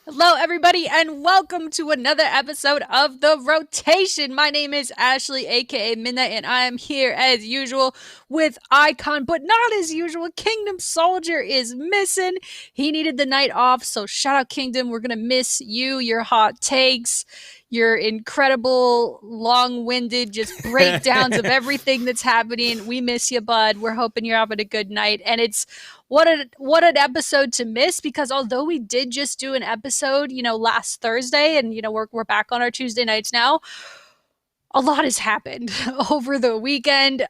Hello, everybody, and welcome to another episode of The Rotation. My name is Ashley, aka MiDNiTE, and I am here as usual with IKON, but not as usual. Kingdom Soldier is missing. He needed the night off, so shout out, Kingdom. We're gonna miss you, your hot takes, your incredible, long-winded just breakdowns of everything that's happening. We miss you, bud. We're hoping you're having a good night, and it's what an episode to miss, because although we did just do an episode, last Thursday, and we're back on our Tuesday nights now, a lot has happened over the weekend.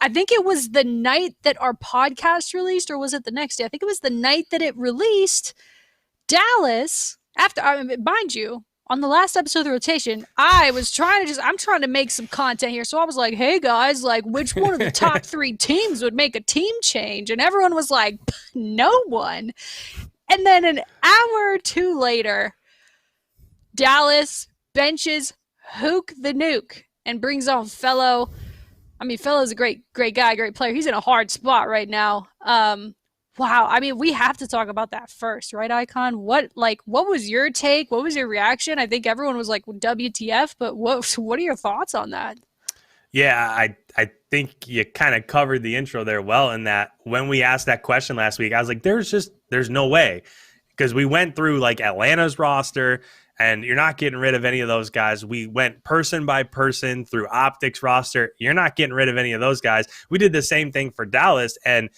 I think it was the night that our podcast released, or was it the next day? I think it was the night that it released. Dallas, after, mind you, on the last episode of the rotation, I'm trying to make some content here. So I was like, hey guys, like, which one of the top three teams would make a team change? And everyone was like, no one. And then an hour or two later, Dallas benches Hook the Nuke and brings on Fellow's a great guy, great player. He's in a hard spot right now. Wow. I mean, we have to talk about that first, right, IKON? What was your take? What was your reaction? I think everyone was like, WTF, but what are your thoughts on that? Yeah, I think you kind of covered the intro there well, in that when we asked that question last week, I was like, there's no way. Because we went through like Atlanta's roster, and you're not getting rid of any of those guys. We went person by person through Optics roster. You're not getting rid of any of those guys. We did the same thing for Dallas, and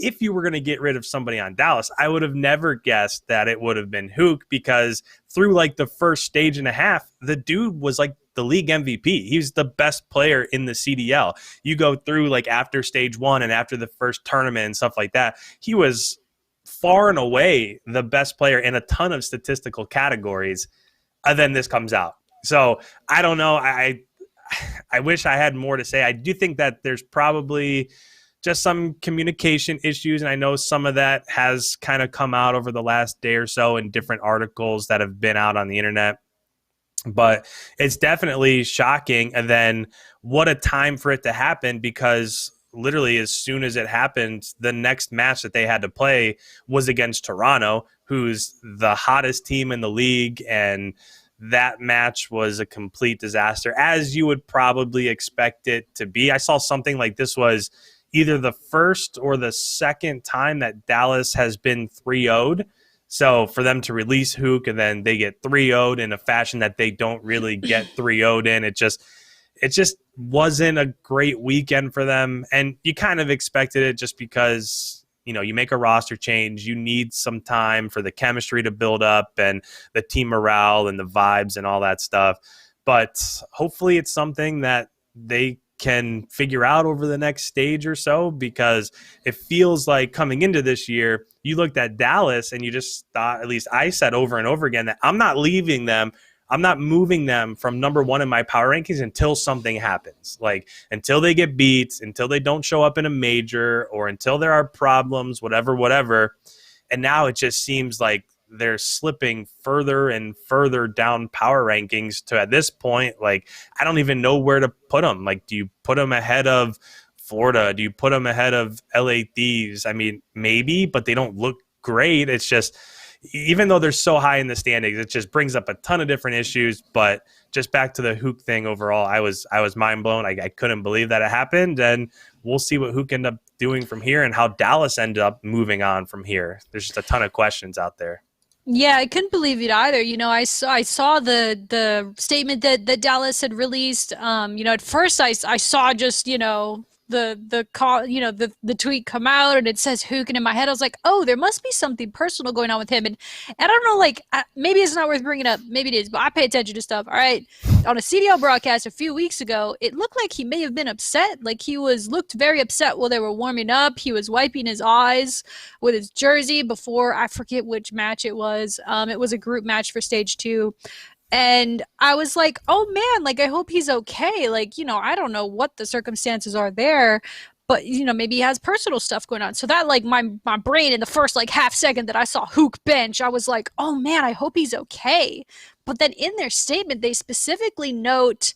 if you were going to get rid of somebody on Dallas, I would have never guessed that it would have been Hook, because through like the first stage and a half, the dude was like the league MVP. He was the best player in the CDL. You go through like after stage one and after the first tournament and stuff like that, he was far and away the best player in a ton of statistical categories. And then this comes out. So I don't know. I wish I had more to say. I do think that there's probably just some communication issues. And I know some of that has kind of come out over the last day or so in different articles that have been out on the internet. But it's definitely shocking. And then what a time for it to happen, because literally as soon as it happened, the next match that they had to play was against Toronto, who's the hottest team in the league. And that match was a complete disaster, as you would probably expect it to be. I saw something like this was either the first or the second time that Dallas has been 3-0'd. So for them to release Hook and then they get 3-0'd in a fashion that they don't really get 3-0'd in, it just wasn't a great weekend for them. And you kind of expected it, just because, you make a roster change, you need some time for the chemistry to build up and the team morale and the vibes and all that stuff. But hopefully it's something that they can figure out over the next stage or so, because it feels like coming into this year, you looked at Dallas and you just thought, at least I said over and over again, that I'm not leaving them. I'm not moving them from number one in my power rankings until something happens. Like until they get beat, until they don't show up in a major, or until there are problems, whatever. And now it just seems like they're slipping further and further down power rankings to, at this point, like, I don't even know where to put them. Like, do you put them ahead of Florida? Do you put them ahead of LA Thieves? I mean, maybe, but they don't look great. It's just, even though they're so high in the standings, it just brings up a ton of different issues. But just back to the Hook thing overall, I was mind blown. I couldn't believe that it happened, and we'll see what Hook ended up doing from here and how Dallas ended up moving on from here. There's just a ton of questions out there. Yeah, I couldn't believe it either. I saw the statement that Dallas had released. At first I saw just, the call, the tweet come out, and it says Hook, and in my head I was like, oh, there must be something personal going on with him. And I don't know, like, maybe it's not worth bringing up, maybe it is, but I pay attention to stuff. All right, on a CDL broadcast a few weeks ago, it looked like he may have been upset. Like, looked very upset while they were warming up. He was wiping his eyes with his jersey before, I forget which match it was. It was a group match for stage 2. And I was like, oh man, like, I hope he's okay. Like, I don't know what the circumstances are there, but, maybe he has personal stuff going on. So that, like, my brain, in the first, like, half second that I saw Hook bench, I was like, oh man, I hope he's okay. But then in their statement, they specifically note,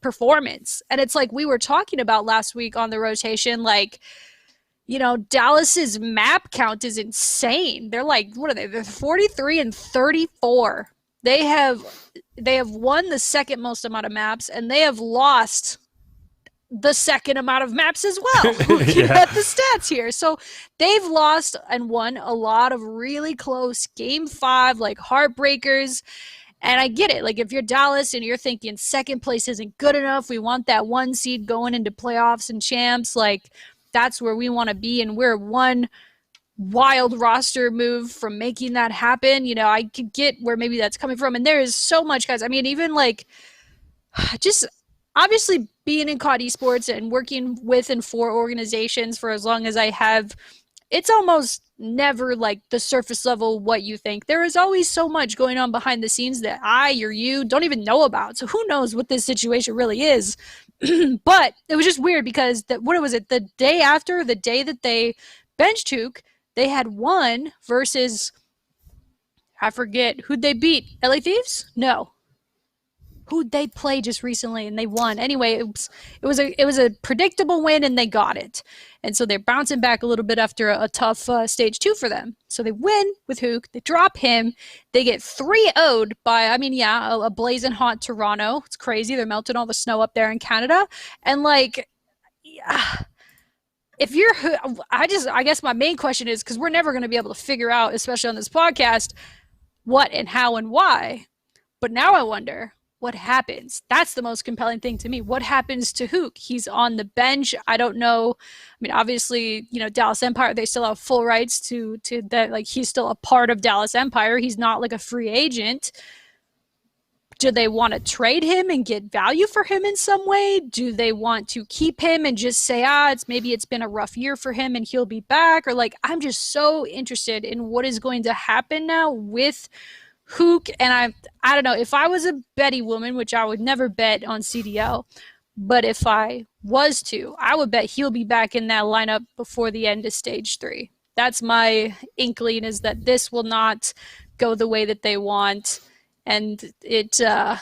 performance. And it's like we were talking about last week on the rotation, like, Dallas's map count is insane. They're like, what are they? They're 43 and 34. They have won the second most amount of maps, and they have lost the second amount of maps as well. Looking Yeah. at the stats here. So they've lost and won a lot of really close game 5, like heartbreakers. And I get it. Like, if you're Dallas and you're thinking second place isn't good enough, we want that 1 seed going into playoffs and champs, like, that's where we want to be. And we're one wild roster move from making that happen. I could get where maybe that's coming from. And there is so much, guys. I mean, even like, just obviously being in COD esports and working with and for organizations for as long as I have, it's almost never like the surface level what you think. There is always so much going on behind the scenes that I or you don't even know about. So who knows what this situation really is. But it was just weird because what was it? The day after, the day that they benched Hook, they had won versus, I forget who'd they beat. LA Thieves? No, who'd they play just recently and they won. Anyway, it was a predictable win and they got it. And so they're bouncing back a little bit after a tough stage 2 for them. So they win with Hook, they drop him, they get 3-0'd by, I mean, yeah, a blazing hot Toronto. It's crazy. They're melting all the snow up there in Canada. And like, yeah, if you're, I guess my main question is, because we're never going to be able to figure out, especially on this podcast, what and how and why. But now I wonder, what happens? That's the most compelling thing to me. What happens to Hook? He's on the bench. I don't know. I mean, obviously, Dallas Empire, they still have full rights to that. Like, he's still a part of Dallas Empire. He's not like a free agent. Do they want to trade him and get value for him in some way? Do they want to keep him and just say, it's been a rough year for him and he'll be back? Or like, I'm just so interested in what is going to happen now with Hook. And I don't know, if I was a betty woman, which I would never bet on CDL, but if I was to, I would bet he'll be back in that lineup before the end of stage 3. That's my inkling, is that this will not go the way that they want. And I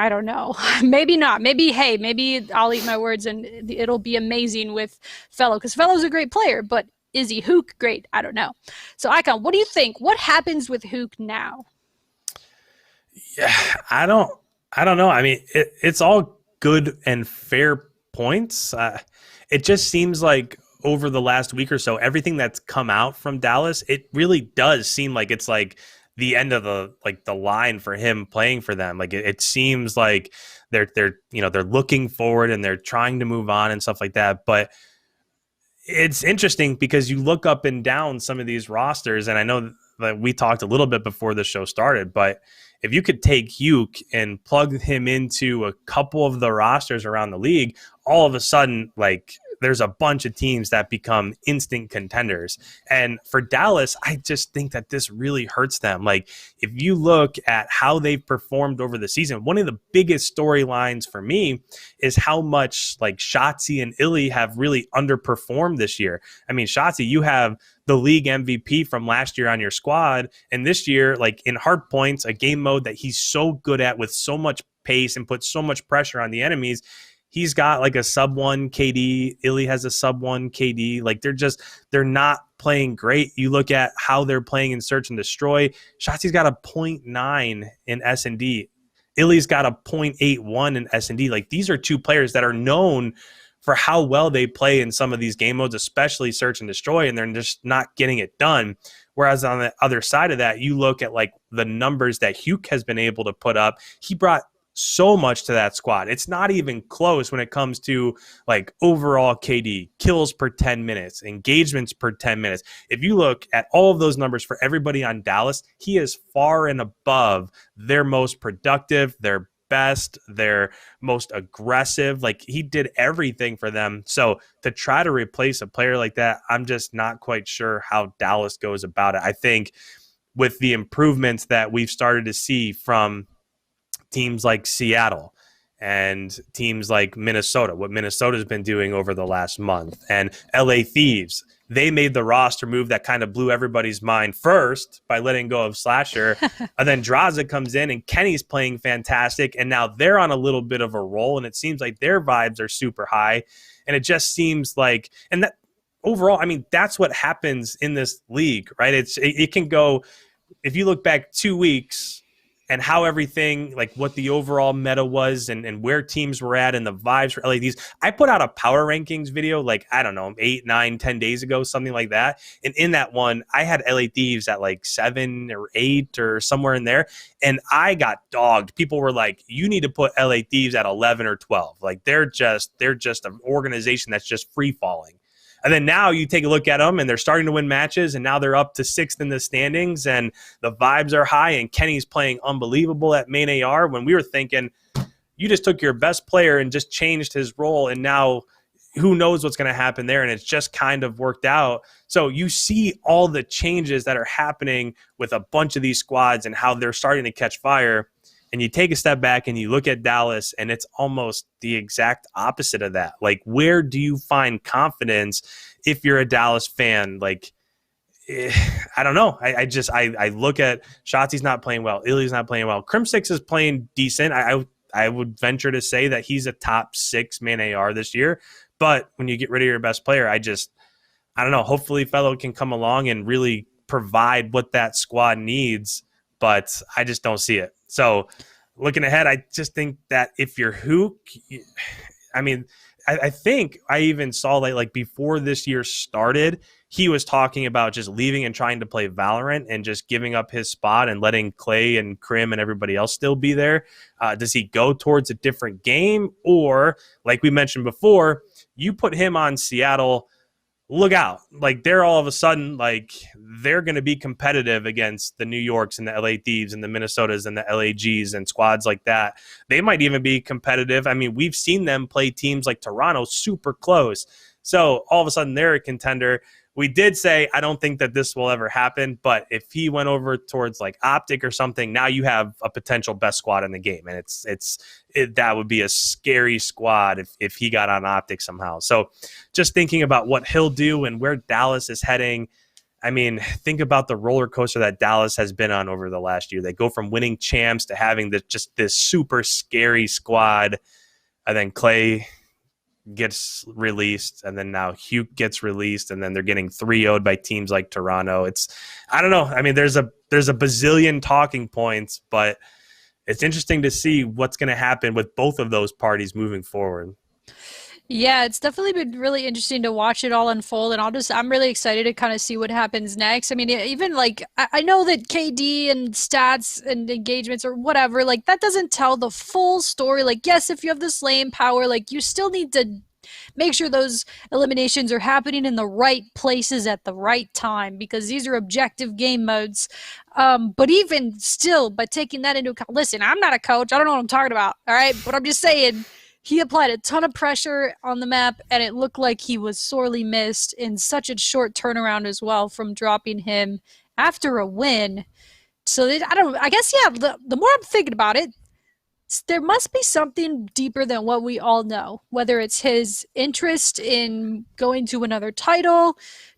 don't know, maybe not. Maybe I'll eat my words and it'll be amazing with Fellow, because Fellow's a great player, but is he Hook great? I don't know. So Icon, what do you think? What happens with Hook now? Yeah, I don't know. I mean, it's all good and fair points. It just seems like over the last week or so, everything that's come out from Dallas, it really does seem like it's like the end of the line for him playing for them. Like, it seems like they're looking forward and they're trying to move on and stuff like that. But it's interesting because you look up and down some of these rosters, and I know that we talked a little bit before the show started, but if you could take Hugh and plug him into a couple of the rosters around the league, all of a sudden, like, there's a bunch of teams that become instant contenders. And for Dallas, I just think that this really hurts them. Like, if you look at how they've performed over the season, one of the biggest storylines for me is how much like Shotzi and Illy have really underperformed this year. I mean, Shotzi, you have the league MVP from last year on your squad, and this year, like in hard points, a game mode that he's so good at with so much pace and puts so much pressure on the enemies, he's got like a sub-1 KD. Illy has a sub-1 KD. Like, they're not playing great. You look at how they're playing in Search and Destroy. Shotzi's got a 0.9 in S&D. Illy's got a 0.81 in S&D. Like, these are two players that are known for how well they play in some of these game modes, especially Search and Destroy, and they're just not getting it done. Whereas on the other side of that, you look at like the numbers that Hugh has been able to put up. He brought so much to that squad. It's not even close when it comes to like overall KD, kills per 10 minutes, engagements per 10 minutes. If you look at all of those numbers for everybody on Dallas, he is far and above their most productive, their best, their most aggressive. Like, he did everything for them. So to try to replace a player like that, I'm just not quite sure how Dallas goes about it. I think with the improvements that we've started to see from teams like Seattle and teams like Minnesota, what Minnesota's been doing over the last month, and LA Thieves, they made the roster move that kind of blew everybody's mind first by letting go of Slasher. And then Draza comes in and Kenny's playing fantastic. And now they're on a little bit of a roll, and it seems like their vibes are super high. And it just seems like, and that overall, I mean, that's what happens in this league, right? It can go, if you look back 2 weeks and how everything, like what the overall meta was and where teams were at and the vibes for LADs. I put out a power rankings video, like, I don't know, 8, 9, 10 days ago, something like that. And in that one, I had LA Thieves at like 7 or 8 or somewhere in there. And I got dogged. People were like, you need to put LA Thieves at 11 or 12. Like they're just an organization that's just free falling. And then now you take a look at them and they're starting to win matches, and now they're up to 6th in the standings and the vibes are high, and Kenny's playing unbelievable at main AR, when we were thinking you just took your best player and just changed his role, and now who knows what's going to happen there, and it's just kind of worked out. So you see all the changes that are happening with a bunch of these squads and how they're starting to catch fire. And you take a step back and you look at Dallas, and it's almost the exact opposite of that. Like, where do you find confidence if you're a Dallas fan? Like, I don't know. I look at Shotzi's not playing well. Illy's not playing well. Crimsix is playing decent. I would venture to say that he's a top 6 man AR this year. But when you get rid of your best player, I don't know. Hopefully Fellow can come along and really provide what that squad needs, but I just don't see it. So looking ahead, I just think that if you're Hook, I mean, I think I even saw like before this year started, he was talking about just leaving and trying to play Valorant and just giving up his spot and letting Clay and Crim and everybody else still be there. Does he go towards a different game? Or like we mentioned before, you put him on Seattle, look out. Like they're all of a sudden, like they're going to be competitive against the New Yorks and the LA Thieves and the Minnesotas and the LAGs and squads like that. They might even be competitive. I mean, we've seen them play teams like Toronto super close. So all of a sudden they're a contender. We did say, I don't think that this will ever happen, but if he went over towards like Optic or something, now you have a potential best squad in the game. And that would be a scary squad if he got on Optic somehow. So just thinking about what he'll do and where Dallas is heading, I mean, think about the roller coaster that Dallas has been on over the last year. They go from winning champs to having this super scary squad, and then Clay gets released, and then now Hugh gets released, and then they're getting 3-0'd by teams like Toronto. I don't know. I mean, there's a bazillion talking points, but it's interesting to see what's going to happen with both of those parties moving forward. Yeah, it's definitely been really interesting to watch it all unfold, and I'm really excited to kind of see what happens next. I mean, even like I know that KD and stats and engagements or whatever, like that doesn't tell the full story. Like, yes, if you have this lane power, like you still need to make sure those eliminations are happening in the right places at the right time, because these are objective game modes. But even still, by taking that into account, listen, I'm not a coach. I don't know what I'm talking about. All right. But I'm just saying, he applied a ton of pressure on the map, and it looked like he was sorely missed in such a short turnaround as well, from dropping him after a win. So I guess, yeah, the more I'm thinking about it, there must be something deeper than what we all know, whether it's his interest in going to another title,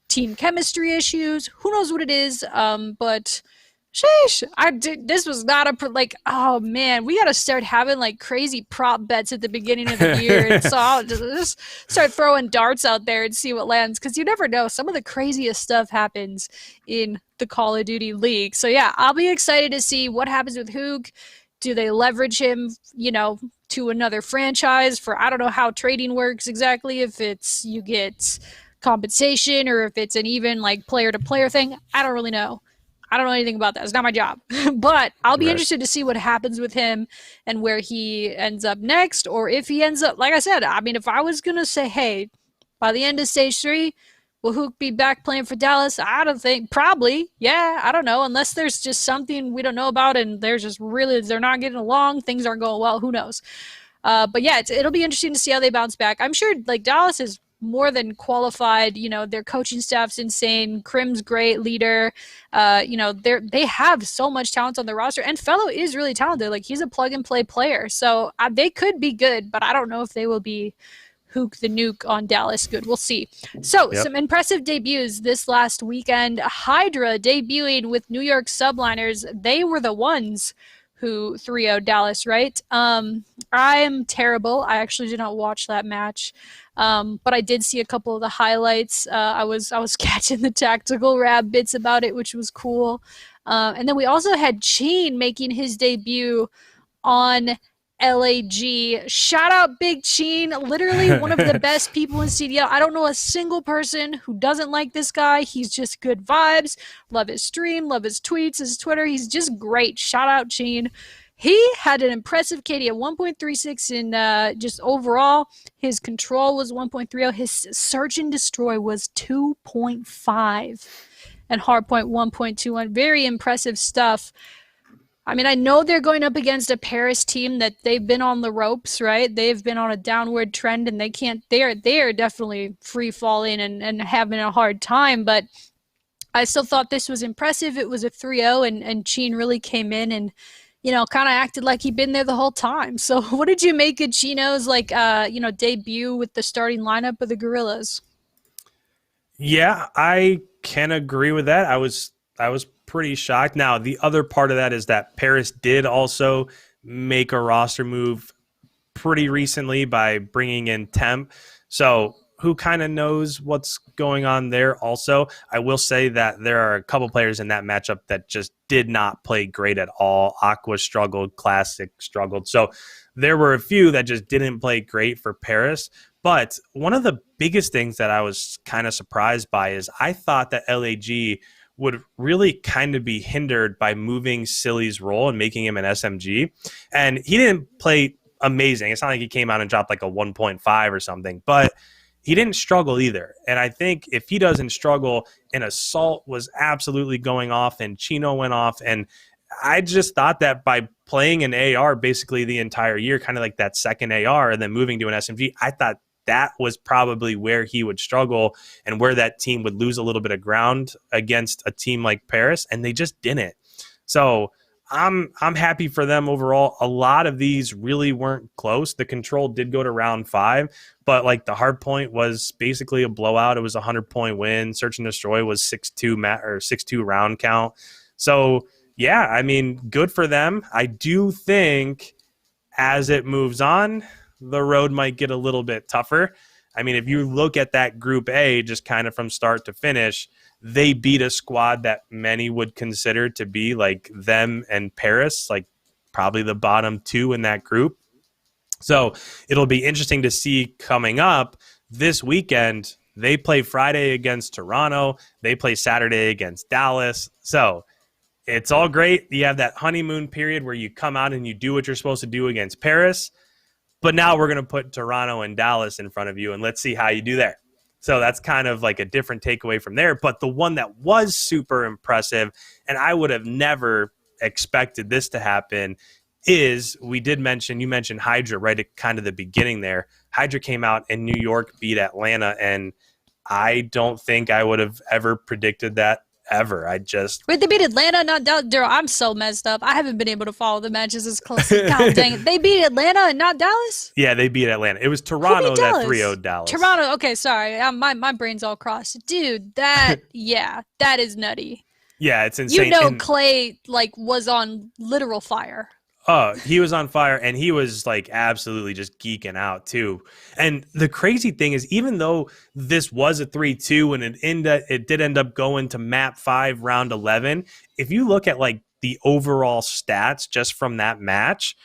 team chemistry issues, who knows what it is. But sheesh, this was not oh man, we got to start having like crazy prop bets at the beginning of the year. And so I'll just start throwing darts out there and see what lands, because you never know. Some of the craziest stuff happens in the Call of Duty League. So yeah, I'll be excited to see what happens with Hoog. Do they leverage him, to another franchise for, I don't know how trading works exactly, if it's you get compensation or if it's an even like player to player thing. I don't really know. I don't know anything about that. It's not my job. But I'll be interested to see what happens with him and where he ends up next, or if he ends up, like I said, I mean, if I was going to say, hey, by the end of stage 3, will Hook be back playing for Dallas? I don't think. Probably. Yeah, I don't know. Unless there's just something we don't know about and they're not getting along. Things aren't going well. Who knows? But yeah, it'll be interesting to see how they bounce back. I'm sure like Dallas is more than qualified. Their coaching staff's insane. Crim's great leader. They have so much talent on their roster, and Fellow is really talented. Like, he's a plug and play player. So they could be good, but I don't know if they will be Hook the Nuke on Dallas good. We'll see. So Some impressive debuts this last weekend. Hydra debuting with New York Subliners. They were the ones who 3-0 Dallas, right? I am terrible. I actually did not watch that match. But I did see a couple of the highlights. I was catching the tactical rap bits about it, which was cool. And then we also had Cheen making his debut on LAG. Shout out Big Cheen, literally one of the best people in CDL. I don't know a single person who doesn't like this guy. He's just good vibes. Love his stream, love his tweets, his Twitter. He's just great. Shout out Cheen. He had an impressive KD at 1.36 in just overall. His control was 1.30. His search and destroy was 2.5 and hardpoint 1.21. Very impressive stuff. I mean, I know they're going up against a Paris team that they've been on the ropes, right? They've been on a downward trend and they are definitely free falling and having a hard time, but I still thought this was impressive. It was a 3-0 and Cheen really came in and kind of acted like he'd been there the whole time. So what did you make of Chino's debut with the starting lineup of the Gorillas? Yeah, I can agree with that. I was pretty shocked. Now, the other part of that is that Paris did also make a roster move pretty recently by bringing in Temp. So who kind of knows what's going on there also. I will say that there are a couple players in that matchup that just did not play great at all. Aqua struggled, Classic struggled. So there were a few that just didn't play great for Paris. But one of the biggest things that I was kind of surprised by is I thought that LAG would really kind of be hindered by moving Silly's role and making him an SMG. And he didn't play amazing. It's not like he came out and dropped like a 1.5 or something, but he didn't struggle either. And I think if he doesn't struggle, an Assault was absolutely going off and Chino went off. And I just thought that by playing an AR basically the entire year, kind of like that second AR and then moving to an SMG, I thought that was probably where he would struggle and where that team would lose a little bit of ground against a team like Paris, and they just didn't. So I'm happy for them overall. A lot of these really weren't close. The control did go to round 5, but like the hard point was basically a blowout. It was a 100-point win. Search and destroy was 6-2 round count. So yeah, I mean, good for them. I do think as it moves on, the road might get a little bit tougher. I mean, if you look at that Group A, just kind of from start to finish, they beat a squad that many would consider to be like them and Paris, like probably the bottom 2 in that group. So it'll be interesting to see coming up this weekend. They play Friday against Toronto. They play Saturday against Dallas. So it's all great. You have that honeymoon period where you come out and you do what you're supposed to do against Paris. But now we're going to put Toronto and Dallas in front of you, and let's see how you do there. So that's kind of like a different takeaway from there. But the one that was super impressive, and I would have never expected this to happen, is you mentioned Hydra right at kind of the beginning there. Hydra came out and New York beat Atlanta, and I don't think I would have ever predicted that ever. Wait, they beat Atlanta, not Dallas. I'm so messed up. I haven't been able to follow the matches as closely. God dang it. They beat Atlanta and not Dallas? Yeah, they beat Atlanta. It was Toronto that 3-0'd Dallas. Toronto. Okay, sorry. My brain's all crossed. Dude, that is nutty. Yeah, it's insane. Clay was on literal fire. Oh, he was on fire, and he was like absolutely just geeking out too. And the crazy thing is, even though this was a 3-2 and it did end up going to map 5 round 11, if you look at like the overall stats just from that match,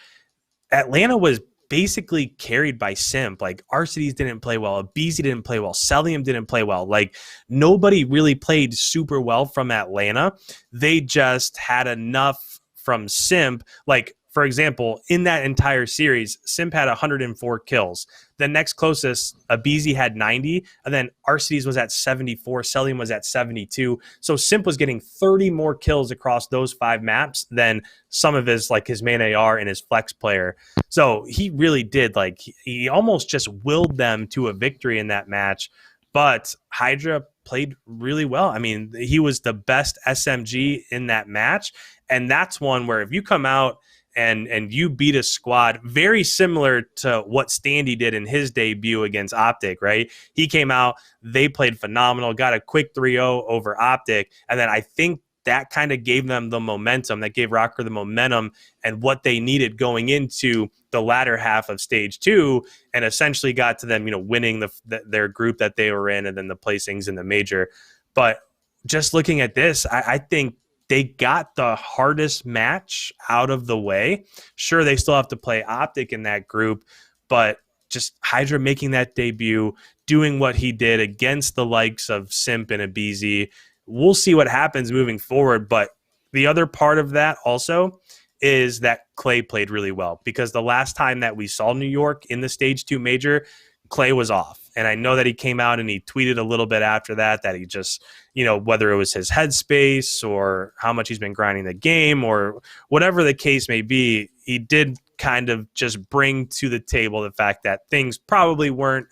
Atlanta was basically carried by Simp. Like Arcides didn't play well, Abizi didn't play well, Celium didn't play well. Like nobody really played super well from Atlanta. They just had enough from Simp. Like, for example, in that entire series, Simp had 104 kills. The next closest, Abizi had 90, and then Arcides was at 74, Celium was at 72. So Simp was getting 30 more kills across those 5 maps than some of his main AR and his flex player. So he really did, he almost just willed them to a victory in that match. But Hydra played really well. I mean, he was the best SMG in that match, and that's one where if you come out and you beat a squad very similar to what Standy did in his debut against Optic, right? He came out, they played phenomenal, got a quick 3-0 over Optic, and then I think that kind of gave them the momentum, that gave ROKKR the momentum and what they needed going into the latter half of stage 2, and essentially got to them, winning their group that they were in, and then the placings in the major. But just looking at this, I think they got the hardest match out of the way. Sure, they still have to play Optic in that group, but just Hydra making that debut, doing what he did against the likes of Simp and Abizi. We'll see what happens moving forward. But the other part of that also is that Clay played really well, because the last time that we saw New York in the stage 2 major, Clay was off. And I know that he came out and he tweeted a little bit after that he just, whether it was his headspace or how much he's been grinding the game or whatever the case may be, he did kind of just bring to the table the fact that things probably weren't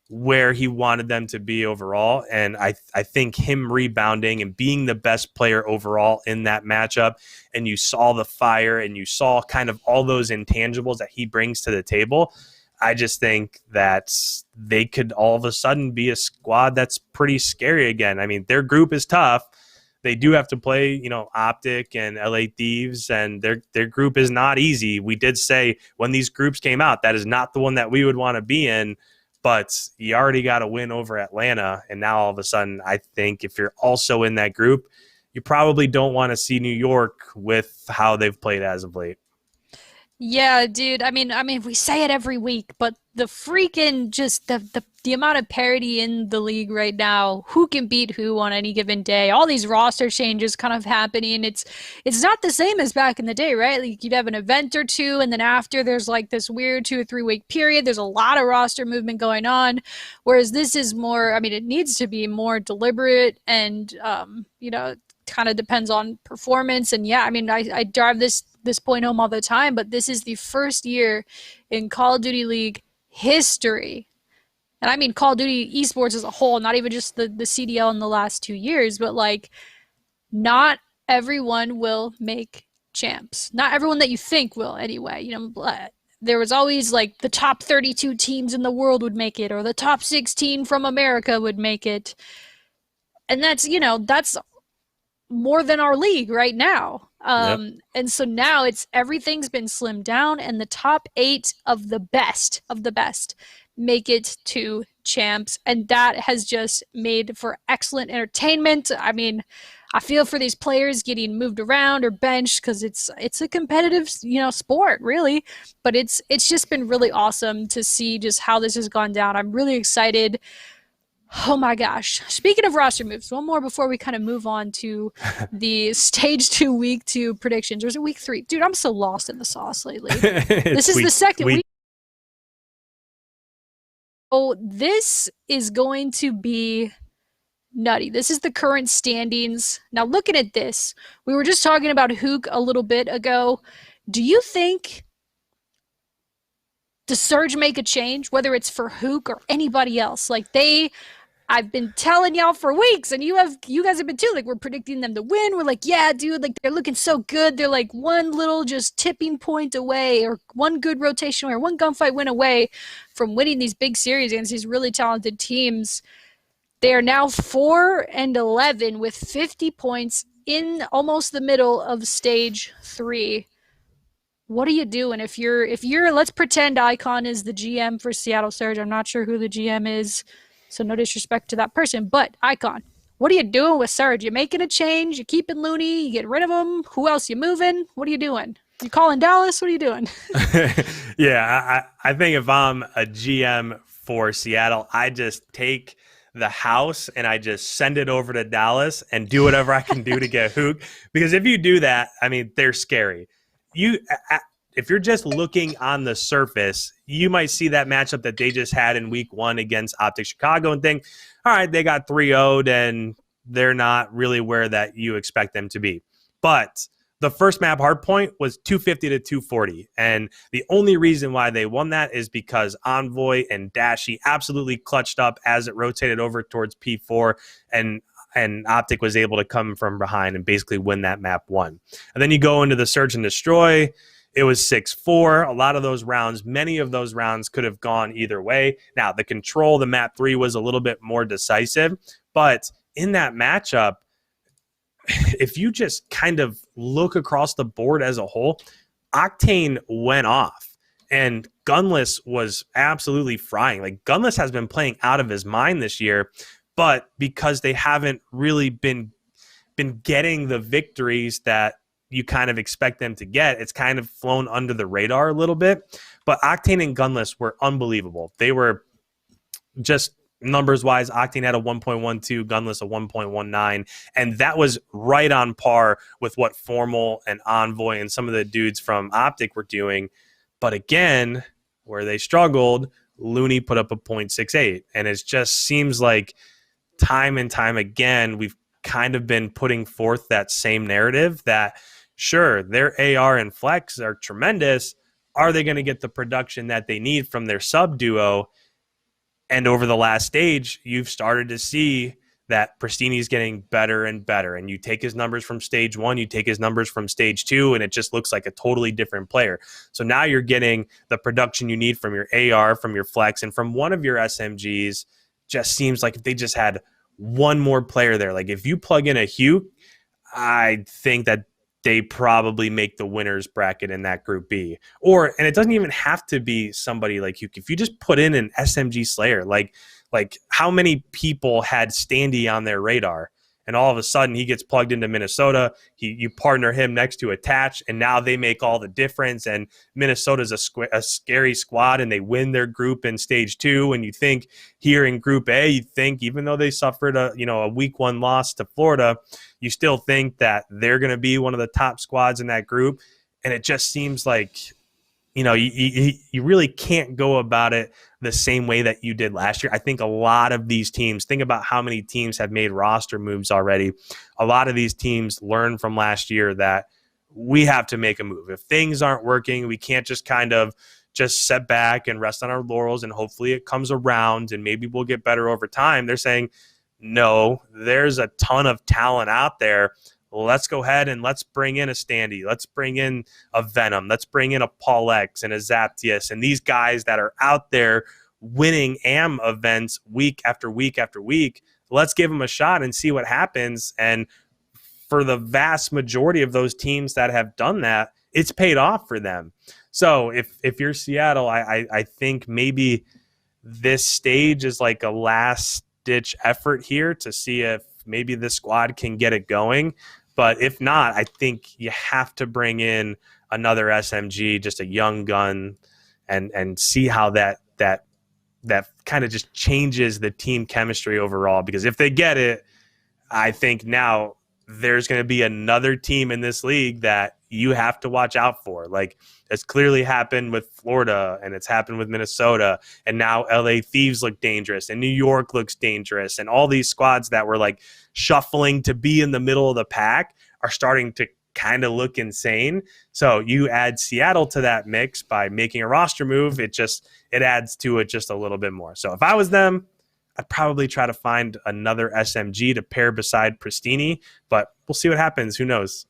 where he wanted them to be overall. And I think him rebounding and being the best player overall in that matchup, and you saw the fire and you saw kind of all those intangibles that he brings to the table, I just think that they could all of a sudden be a squad that's pretty scary again. I mean, their group is tough. They do have to play, Optic and LA Thieves, and their group is not easy. We did say when these groups came out, that is not the one that we would want to be in, but you already got a win over Atlanta. And now all of a sudden, I think if you're also in that group, you probably don't want to see New York with how they've played as of late. Yeah, dude. I mean, we say it every week, but the freaking just the amount of parity in the league right now, who can beat who on any given day, all these roster changes kind of happening. It's not the same as back in the day, right? Like you'd have an event or two, and then after there's like this weird 2 or 3 week period. There's a lot of roster movement going on, whereas this is more. I mean, it needs to be more deliberate and kind of depends on performance. And yeah, I mean, I drive this point home all the time, but this is the first year in Call of Duty League history, and I mean Call of Duty esports as a whole, not even just the CDL in the last 2 years, but like not everyone will make champs. Not everyone that you think will anyway. There was always like the top 32 teams in the world would make it, or the top 16 from America would make it. And that's more than our league right now. Yep. And so now everything's been slimmed down, and the top 8 of the best make it to champs, and that has just made for excellent entertainment. I mean, I feel for these players getting moved around or benched, because it's a competitive sport, really. But it's just been really awesome to see just how this has gone down. I'm really excited. Oh my gosh. Speaking of roster moves, one more before we kind of move on to the stage 2 week 2 predictions. Or is it week 3? Dude, I'm so lost in the sauce lately. This is the second week. Oh, this is going to be nutty. This is the current standings. Now, looking at this, we were just talking about Hook a little bit ago. Do you think, does Surge make a change, whether it's for Hook or anybody else? Like I've been telling y'all for weeks, and you guys have been too. Like, we're predicting them to win. We're like, yeah, dude, like they're looking so good. They're like one little just tipping point away, or one good rotation or one gunfight win away from winning these big series against these really talented teams. They are now 4-11 with 50 points in almost the middle of stage 3. What are you doing if you're let's pretend IKON is the GM for Seattle Surge. I'm not sure who the GM is, so no disrespect to that person, but IKON, what are you doing with Surge? You making a change? You keeping Looney? You getting rid of him? Who else you moving? What are you doing? You calling Dallas? What are you doing? Yeah, I think if I'm a GM for Seattle, I just take the house and I just send it over to Dallas and do whatever I can do to get Hook. Because if you do that, I mean, they're scary. If you're just looking on the surface, you might see that matchup that they just had in week 1 against Optic Chicago and think, all right, they got 3-0'd and they're not really where that you expect them to be. But the first map hardpoint was 250 to 240. And the only reason why they won that is because Envoy and Dashy absolutely clutched up as it rotated over towards P4, and Optic was able to come from behind and basically win that map 1. And then you go into the Search and Destroy. It was 6-4. A lot of those rounds, many of those rounds could have gone either way. Now, the control, the map 3 was a little bit more decisive. But in that matchup, if you just kind of look across the board as a whole, Octane went off and Gunless was absolutely frying. Like Gunless has been playing out of his mind this year, but because they haven't really been getting the victories that you kind of expect them to get, it's kind of flown under the radar a little bit. But Octane and Gunless were unbelievable. They were just numbers wise, Octane had a 1.12, Gunless a 1.19, and that was right on par with what Formal and Envoy and some of the dudes from Optic were doing. But again, where they struggled, Looney put up a 0.68, and it just seems like time and time again we've kind of been putting forth that same narrative that sure, their AR and flex are tremendous. Are they going to get the production that they need from their sub duo? And over the last stage, you've started to see that Pristini's getting better and better. And you take his numbers from stage one, you take his numbers from stage two, and it just looks like a totally different player. So now you're getting the production you need from your AR, from your flex, and from one of your SMGs. Just seems like if they just had one more player there, like if you plug in a Hugh, I think that they probably make the winners bracket in that group B. And it doesn't even have to be somebody like Hugh. If you just put in an SMG Slayer, like how many people had Standy on their radar? And all of a sudden he gets plugged into Minnesota. You partner him next to Attach, and now they make all the difference. And Minnesota's a scary squad, and they win their group in stage two. And you think here in Group A, you think even though they suffered a week one loss to Florida, you still think that they're going to be one of the top squads in that group. And it just seems like you really can't go about it the same way that you did last year. I think a lot of these teams, think about how many teams have made roster moves already. A lot of these teams learned from last year that we have to make a move. If things aren't working, we can't just kind of just sit back and rest on our laurels and hopefully it comes around and maybe we'll get better over time. They're saying, no, there's a ton of talent out there. Let's go ahead and let's bring in a Standy. Let's bring in a Venom. Let's bring in a Paul X and a Zaptius and these guys that are out there winning AM events week after week after week. Let's give them a shot and see what happens. And for the vast majority of those teams that have done that, it's paid off for them. So if you're Seattle, I think maybe this stage is like a last-ditch effort here to see if maybe the squad can get it going. But if not, I think you have to bring in another SMG, just a young gun, and see how that kind of just changes the team chemistry overall. Because if they get it, I think now there's going to be another team in this league that you have to watch out for. Like it's clearly happened with Florida and it's happened with Minnesota. And now LA Thieves look dangerous and New York looks dangerous. And all these squads that were like shuffling to be in the middle of the pack are starting to kind of look insane. So you add Seattle to that mix by making a roster move. It adds to it just a little bit more. So if I was them, I'd probably try to find another SMG to pair beside Pristini, but we'll see what happens. Who knows?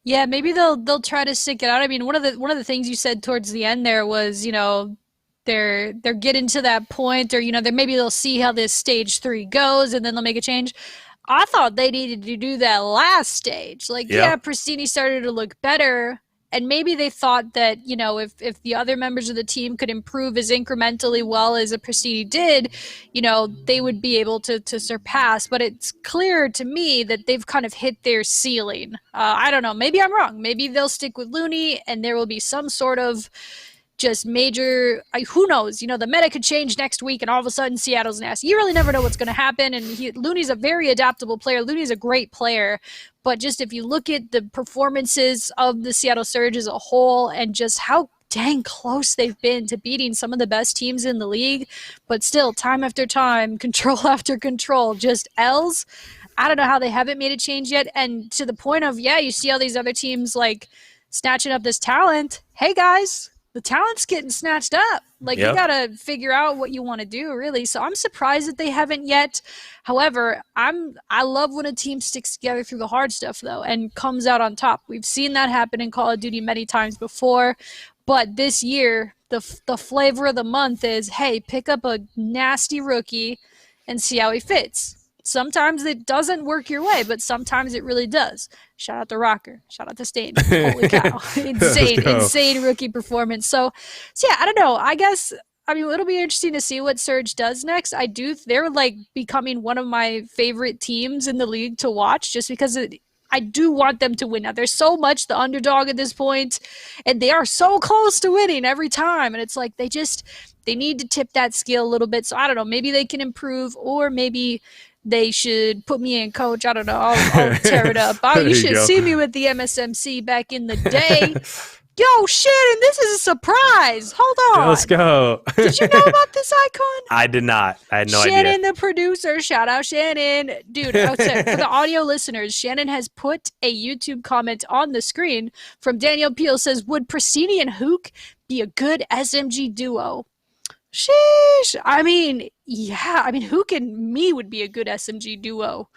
Yeah, maybe they'll try to stick it out. I mean, one of the things you said towards the end there was, they're getting to that point, or maybe they'll see how this stage 3 goes and then they'll make a change. I thought they needed to do that last stage. Like, yeah, Pristini started to look better, and maybe they thought that, if the other members of the team could improve as incrementally well as a Pristini did, they would be able to surpass. But it's clear to me that they've kind of hit their ceiling. I don't know. Maybe I'm wrong. Maybe they'll stick with Looney, and there will be some sort of just major, who knows, the meta could change next week and all of a sudden Seattle's nasty. You really never know what's going to happen. And Looney's a very adaptable player. Looney's a great player. But just if you look at the performances of the Seattle Surge as a whole and just how dang close they've been to beating some of the best teams in the league, but still time after time, control after control, just L's. I don't know how they haven't made a change yet. And to the point of, you see all these other teams like snatching up this talent. Hey guys, the talent's getting snatched up. Like, you got to figure out what you want to do, really. So I'm surprised that they haven't yet. However, I love when a team sticks together through the hard stuff, though, and comes out on top. We've seen that happen in Call of Duty many times before. But this year, the flavor of the month is, hey, pick up a nasty rookie and see how he fits. Sometimes it doesn't work your way, but sometimes it really does. Shout out to ROKKR. Shout out to Stain. Holy cow. Let's insane, go. insane rookie performance. So yeah, I don't know. I guess I mean it'll be interesting to see what Surge does next. They're like becoming one of my favorite teams in the league to watch just because I do want them to win. Now, there's so much the underdog at this point, and they are so close to winning every time. And it's like they need to tip that scale a little bit. So I don't know. Maybe they can improve, or maybe they should put me in coach. I don't know. I'll tear it up. You should see me with the MSMC back in the day. Yo, Shannon, this is a surprise. Hold on. Let's go. Did you know about this icon? I did not. I had no idea. Shannon, the producer. Shout out, Shannon. Dude, for the audio listeners, Shannon has put a YouTube comment on the screen from Daniel Peel. Says, would Pristini and Hook be a good SMG duo? Sheesh. I mean, yeah. I mean, Hook and me would be a good SMG duo.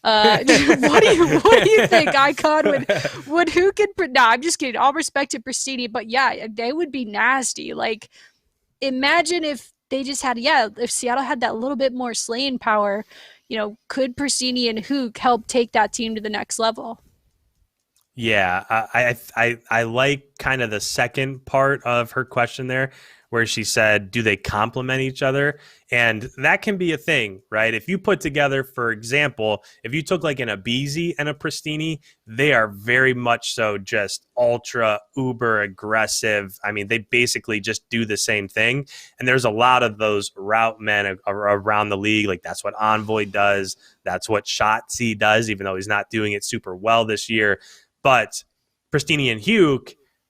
What do you think, IKON? Would Hook and I'm just kidding. All respect to Pristini, but yeah, they would be nasty. Like, imagine if they just had if Seattle had that little bit more slaying power, could Pristini and Hook help take that team to the next level? Yeah, I like kind of the second part of her question there, where she said, do they complement each other? And that can be a thing, right? If you put together, for example, if you took like an Abizi and a Pristini, they are very much so just ultra uber aggressive. I mean, they basically just do the same thing. And there's a lot of those route men around the league. Like that's what Envoy does. That's what Shotzi does, even though he's not doing it super well this year. But Pristini and Hugh,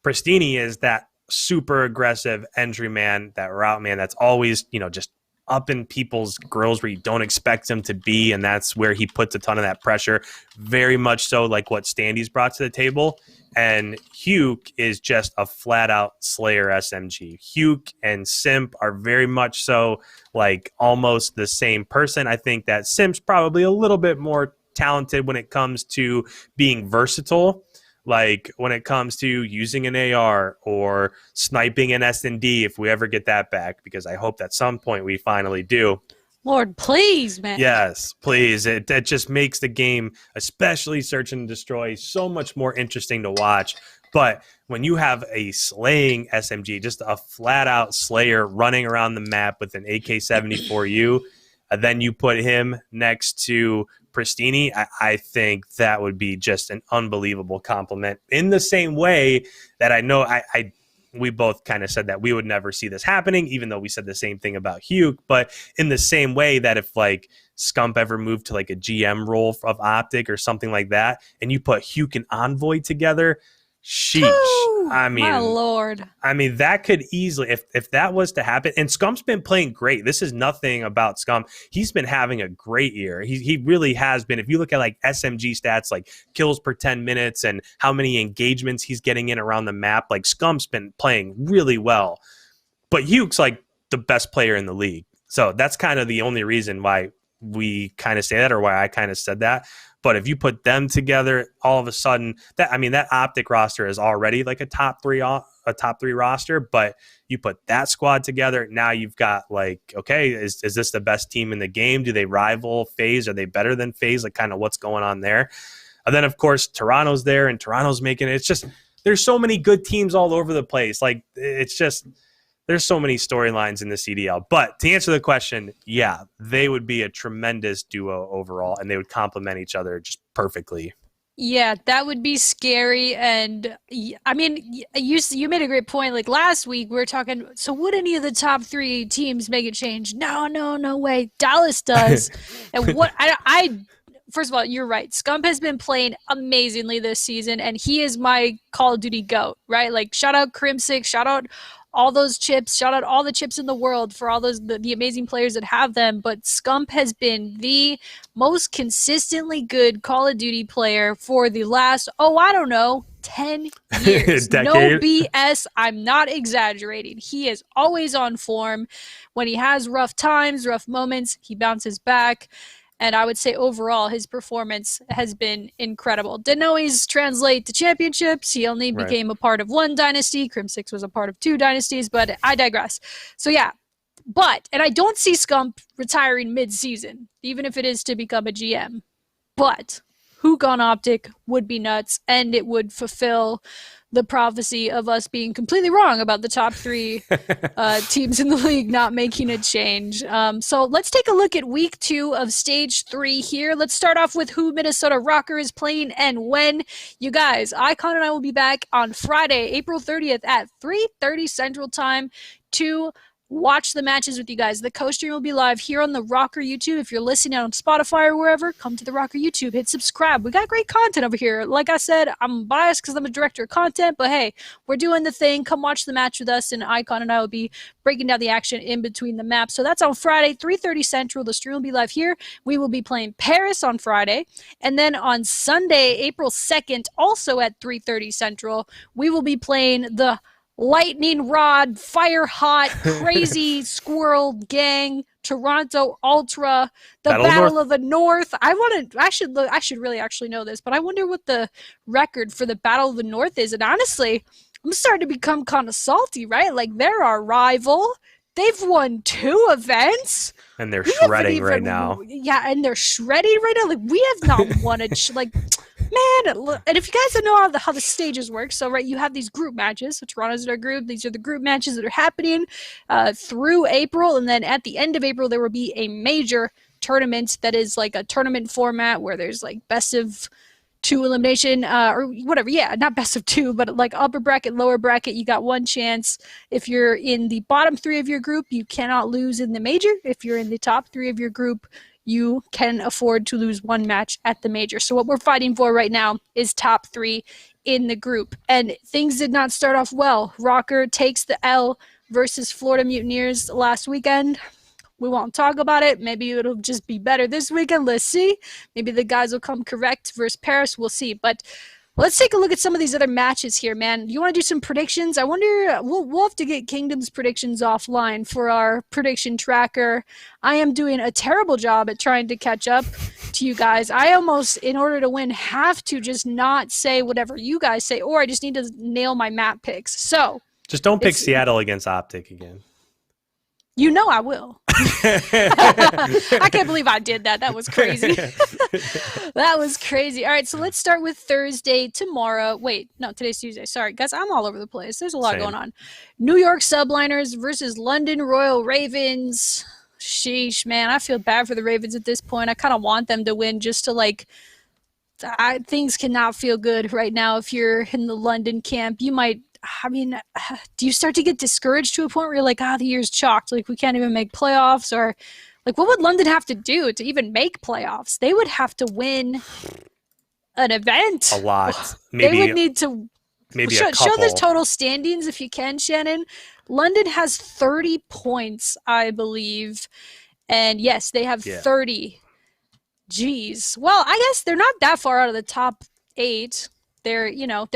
Pristini is that super aggressive entry man, that route man that's always, just up in people's grills where you don't expect him to be. And that's where he puts a ton of that pressure. Very much so like what Standy's brought to the table. And Hugh is just a flat out Slayer SMG. Hugh and Simp are very much so like almost the same person. I think that Simp's probably a little bit more talented when it comes to being versatile. Like when it comes to using an AR or sniping an S&D, if we ever get that back, because I hope at some point we finally do. Lord, please, man. Yes, please. It just makes the game, especially Search and Destroy, so much more interesting to watch. But when you have a slaying SMG, just a flat out Slayer running around the map with an AK-74U, then you put him next to Pristini, I think that would be just an unbelievable compliment. In the same way that I know we both kind of said that we would never see this happening, even though we said the same thing about Hugh. But in the same way that if like Scump ever moved to like a GM role of Optic or something like that, and you put Hugh and Envoy together, sheesh. I mean, my Lord. I mean, that could easily, if that was to happen, and Scump's been playing great. This is nothing about Scump. He's been having a great year. He really has been. If you look at like SMG stats, like kills per 10 minutes and how many engagements he's getting in around the map, like Scump's been playing really well. But Hugh's like the best player in the league. So that's kind of the only reason why we kind of say that, or why I kind of said that. But if you put them together, all of a sudden, that Optic roster is already like a top three roster. But you put that squad together, now you've got like, okay, is this the best team in the game? Do they rival FaZe? Are they better than FaZe? Like kind of what's going on there? And then of course Toronto's there, and Toronto's making it. It's just there's so many good teams all over the place. Like it's just. There's so many storylines in the CDL. But to answer the question, yeah, they would be a tremendous duo overall, and they would complement each other just perfectly. Yeah, that would be scary. And I mean, you made a great point. Like last week, we were talking, so would any of the top three teams make a change? No way. Dallas does. And what I first of all, you're right. Scump has been playing amazingly this season, and he is my Call of Duty GOAT, right? Like, shout out Crimsix, shout out all those chips, shout out all the chips in the world for all those the amazing players that have them. But Scump has been the most consistently good Call of Duty player for the last, 10 years. No BS. I'm not exaggerating. He is always on form. When he has rough times, rough moments, he bounces back. And I would say overall, his performance has been incredible. Didn't always translate to championships. He only became a part of one dynasty. Crimsix was a part of two dynasties, but I digress. So yeah, But, and I don't see Scump retiring mid-season, even if it is to become a GM. But Hook on Optic would be nuts, and it would fulfill the prophecy of us being completely wrong about the top three teams in the league not making a change. So let's take a look at week 2 of stage 3 here. Let's start off with who Minnesota ROKKR is playing and when. You guys, IKON and I will be back on Friday, April 30th at 3:30 Central Time to watch the matches with you guys. The co-stream will be live here on the ROKKR YouTube. If you're listening on Spotify or wherever, come to the ROKKR YouTube, hit subscribe. We got great content over here. Like I said, I'm biased because I'm a director of content, but hey, we're doing the thing. Come watch the match with us, and IKON and I will be breaking down the action in between the maps. So that's on Friday, 3:30 Central. The stream will be live here. We will be playing Paris on Friday, and then on Sunday, April 2nd, also at 3:30 Central, we will be playing the lightning rod, fire hot, crazy squirrel gang, Toronto Ultra, the Battle of the North. I should really actually know this, but I wonder what the record for the Battle of the North is. And honestly, I'm starting to become kind of salty, right? Like, they're our rival. They've won 2 events. And they're shredding right now. Yeah, and they're shredding right now. Like, we have not won a man. And if you guys don't know how the stages work, so right, you have these group matches. So Toronto's in our group. These are the group matches that are happening through April, and then at the end of April, there will be a major tournament that is like a tournament format where there's like best of 2 elimination or whatever. Yeah, not best of 2, but like upper bracket, lower bracket. You got one chance. If you're in the bottom 3 of your group, you cannot lose in the major. If you're in the top 3 of your group, you can afford to lose 1 match at the major. So what we're fighting for right now is top 3 in the group. And things did not start off well. ROKKR takes the L versus Florida Mutineers last weekend. We won't talk about it. Maybe it'll just be better this weekend. Let's see. Maybe the guys will come correct versus Paris. We'll see. But let's take a look at some of these other matches here, man. You want to do some predictions? I wonder, we'll have to get Kingdom's predictions offline for our prediction tracker. I am doing a terrible job at trying to catch up to you guys. I almost, in order to win, have to just not say whatever you guys say, or I just need to nail my map picks. So just don't pick Seattle against Optic again. You know I will. I can't believe I did that. That was crazy. That was crazy. All right, so let's start with Thursday tomorrow. Wait, no, today's Tuesday. Sorry, guys, I'm all over the place. There's a lot going on. New York Subliners versus London Royal Ravens. Sheesh, man, I feel bad for the Ravens at this point. I kind of want them to win just to things cannot feel good right now. If you're in the London camp, you might. I mean, do you start to get discouraged to a point where you're like, the year's chalked. Like, we can't even make playoffs? Or, like, what would London have to do to even make playoffs? They would have to win an event. A lot. Maybe, they would need to show the total standings if you can, Shannon. London has 30 points, I believe. And, yes, they have 30. Jeez. Well, I guess they're not that far out of the top 8. They're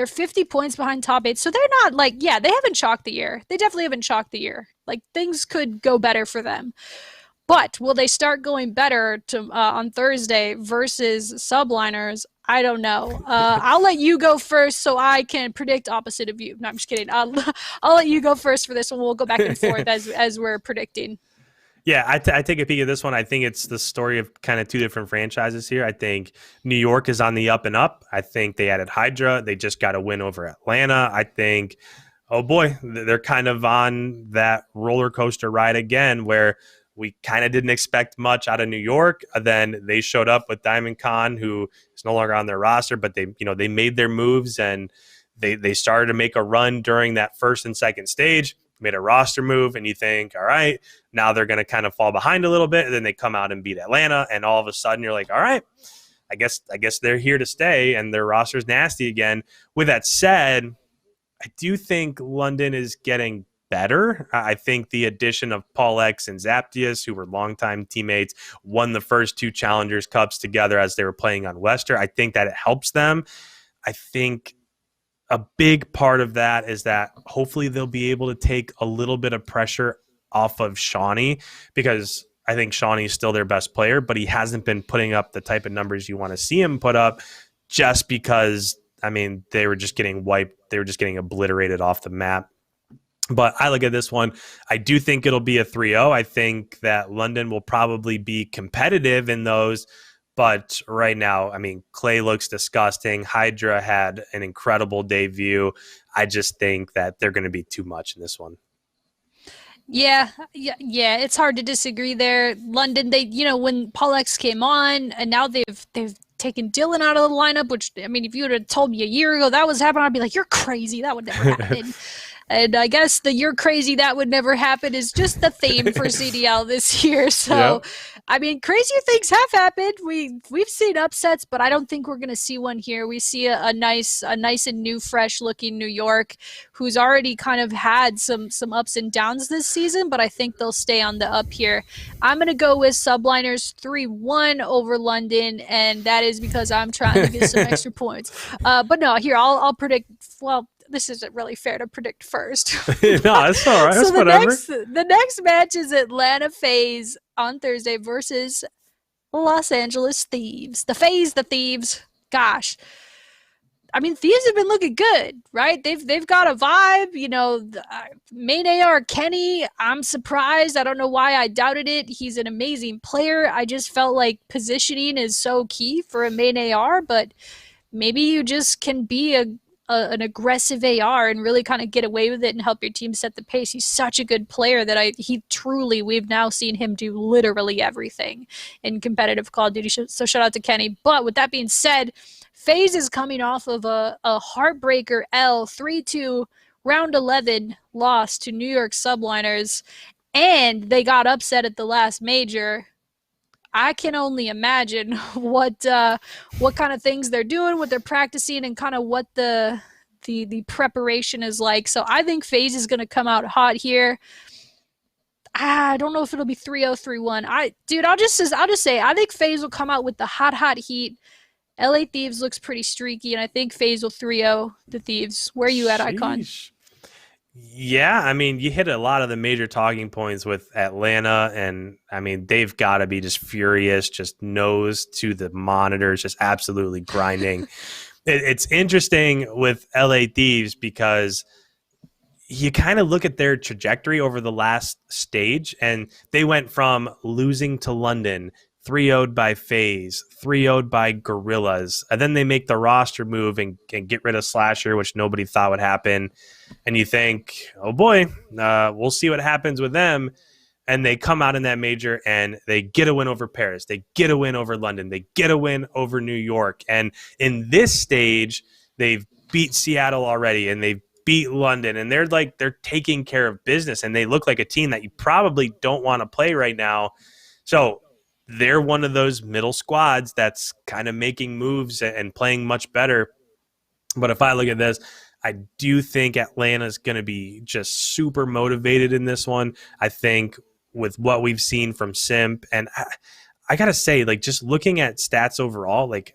50 points behind top 8. So they're not they haven't chalked the year. They definitely haven't chalked the year. Like, things could go better for them. But will they start going better on Thursday versus Subliners? I don't know. I'll let you go first so I can predict opposite of you. No, I'm just kidding. I'll let you go first for this one. We'll go back and forth as we're predicting. Yeah, I take a peek at this one. I think it's the story of kind of 2 different franchises here. I think New York is on the up and up. I think they added Hydra. They just got a win over Atlanta. I think, oh boy, they're kind of on that roller coaster ride again where we kind of didn't expect much out of New York. Then they showed up with Diamond Khan, who is no longer on their roster, but they made their moves and they started to make a run during that first and second stage. Made a roster move, and you think, all right, now they're going to kind of fall behind a little bit, and then they come out and beat Atlanta, and all of a sudden you're like, all right, I guess they're here to stay, and their roster's nasty again. With that said, I do think London is getting better. I think the addition of Paul X and Zaptius, who were longtime teammates, won the first 2 Challengers Cups together as they were playing on Wester. I think that it helps them. I think a big part of that is that hopefully they'll be able to take a little bit of pressure off of Shawnee, because I think Shawnee is still their best player, but he hasn't been putting up the type of numbers you want to see him put up just because, I mean, they were just getting wiped. They were just getting obliterated off the map. But I look at this one. I do think it'll be a 3-0. I think that London will probably be competitive in those. But right now, I mean, Clay looks disgusting. Hydra had an incredible debut. I just think that they're going to be too much in this one. Yeah. It's hard to disagree there. London, they, when Paul X came on, and now they've taken Dylan out of the lineup. Which, I mean, if you would have told me a year ago that was happening, I'd be like, "You're crazy. That would never happen." And I guess the "you're crazy, that would never happen" is just the theme for CDL this year. So, Yep. I mean, crazier things have happened. We've seen upsets, but I don't think we're going to see one here. We see a nice and new, fresh looking New York, who's already kind of had some ups and downs this season, but I think they'll stay on the up here. I'm going to go with Subliners 3-1 over London, and that is because I'm trying to get some extra points. But no, here I'll predict. Well, this isn't really fair to predict first. No, that's all right. So That's whatever. the next match is Atlanta FaZe on Thursday versus Los Angeles Thieves. The Thieves. Gosh. I mean, Thieves have been looking good, right? They've got a vibe, main AR Kenny, I'm surprised. I don't know why I doubted it. He's an amazing player. I just felt like positioning is so key for a main AR, but maybe you just can be an aggressive AR and really kind of get away with it and help your team set the pace. He's such a good player that we've now seen him do literally everything in competitive Call of Duty. So shout out to Kenny. But with that being said, FaZe is coming off of a heartbreaker L 3-2 round 11 loss to New York Subliners, and they got upset at the last major. I can only imagine what kind of things they're doing, what they're practicing, and kind of what the preparation is like. So I think FaZe is going to come out hot here. I don't know if it'll be 3-0, 3-1. I'll just say I think FaZe will come out with the hot heat. LA Thieves looks pretty streaky, and I think FaZe will 3-0 the Thieves. Where are you at, IKON? Sheesh. Yeah, I mean, you hit a lot of the major talking points with Atlanta, and I mean, they've got to be just furious, just nose to the monitors, just absolutely grinding. It's interesting with LA Thieves because you kind of look at their trajectory over the last stage, and they went from losing to London, 3-0'd by FaZe, 3-0'd by Gorillas, and then they make the roster move and get rid of Slasher, which nobody thought would happen. And you think, oh boy, we'll see what happens with them. And they come out in that major and they get a win over Paris. They get a win over London. They get a win over New York. And in this stage, they've beat Seattle already and they've beat London. And they're taking care of business. And they look like a team that you probably don't want to play right now. So they're one of those middle squads that's kind of making moves and playing much better. But if I look at this, I do think Atlanta's going to be just super motivated in this one. I think with what we've seen from Simp, and I got to say, like, just looking at stats overall, like,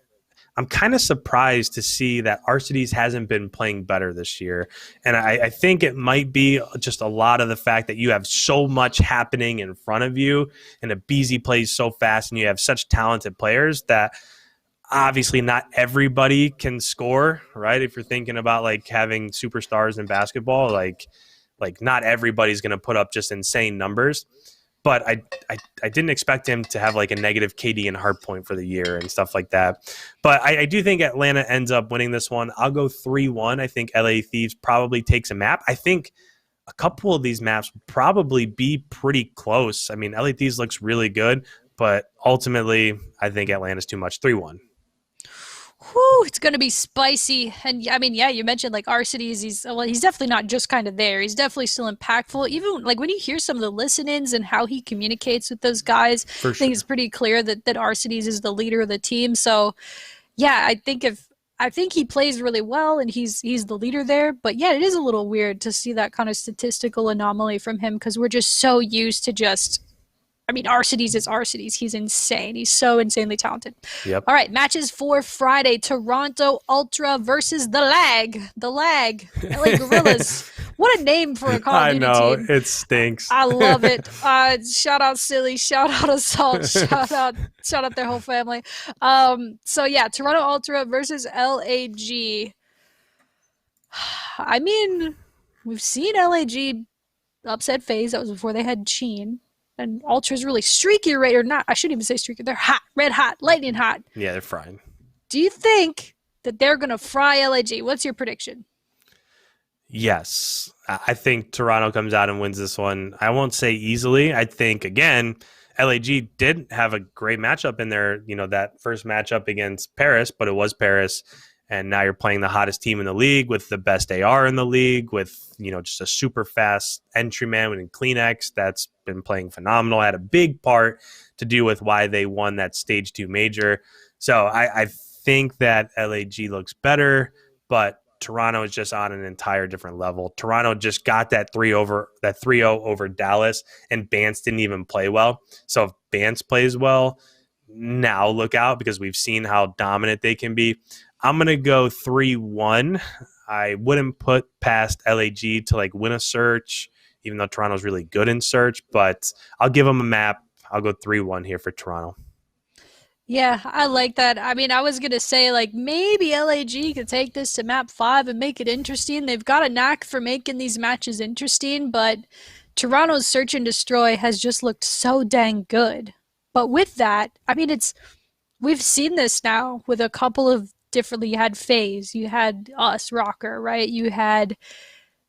I'm kind of surprised to see that Arcides hasn't been playing better this year. And I think it might be just a lot of the fact that you have so much happening in front of you and aBeZy plays so fast and you have such talented players that obviously not everybody can score, right? If you're thinking about like having superstars in basketball, like not everybody's going to put up just insane numbers. But I didn't expect him to have like a negative KD and hard point for the year and stuff like that. But I do think Atlanta ends up winning this one. I'll go 3-1. I think LA Thieves probably takes a map. I think a couple of these maps will probably be pretty close. I mean, LA Thieves looks really good, but ultimately I think Atlanta's too much. 3-1. Whew, it's going to be spicy. And I mean, yeah, you mentioned like Arcides. He's definitely not just kind of there. He's definitely still impactful. Even like when you hear some of the listen-ins and how he communicates with those guys, For I sure. think it's pretty clear that Arcides is the leader of the team. So, yeah, I think he plays really well and he's the leader there. But yeah, it is a little weird to see that kind of statistical anomaly from him because we're just so used to Arcides is Arcides. He's insane. He's so insanely talented. Yep. All right, matches for Friday. Toronto Ultra versus The Lag. The Lag. LA Gorillas. What a name for a Call of Duty I know, team. it stinks. I love it. Shout out Silly. Shout out Assault. shout out their whole family. So yeah, Toronto Ultra versus LAG. I mean, We've seen LAG upset phase. That was before they had Sheen. And Ultra's really streaky, right? Or not. I shouldn't even say streaky. They're hot, red hot, lightning hot. Yeah, they're frying. Do you think that they're going to fry LAG? What's your prediction? Yes. I think Toronto comes out and wins this one. I won't say easily. I think, again, LAG did have a great matchup in there, that first matchup against Paris, but it was Paris. And now you're playing the hottest team in the league with the best AR in the league with, just a super fast entry man in Kleenex that's been playing phenomenal. Had a big part to do with why they won that stage 2 major. So I think that LAG looks better, but Toronto is just on an entire different level. Toronto just got that 3-0 over Dallas, and Bance didn't even play well. So if Bance plays well, now look out, because we've seen how dominant they can be. I'm going to go 3-1. I wouldn't put past LAG to win a search, even though Toronto's really good in search, but I'll give them a map. I'll go 3-1 here for Toronto. Yeah, I like that. I mean, I was going to say, maybe LAG could take this to map 5 and make it interesting. They've got a knack for making these matches interesting, but Toronto's search and destroy has just looked so dang good. But with that, I mean, we've seen this now with a couple of differently. You had FaZe, you had us, ROKKR, right? You had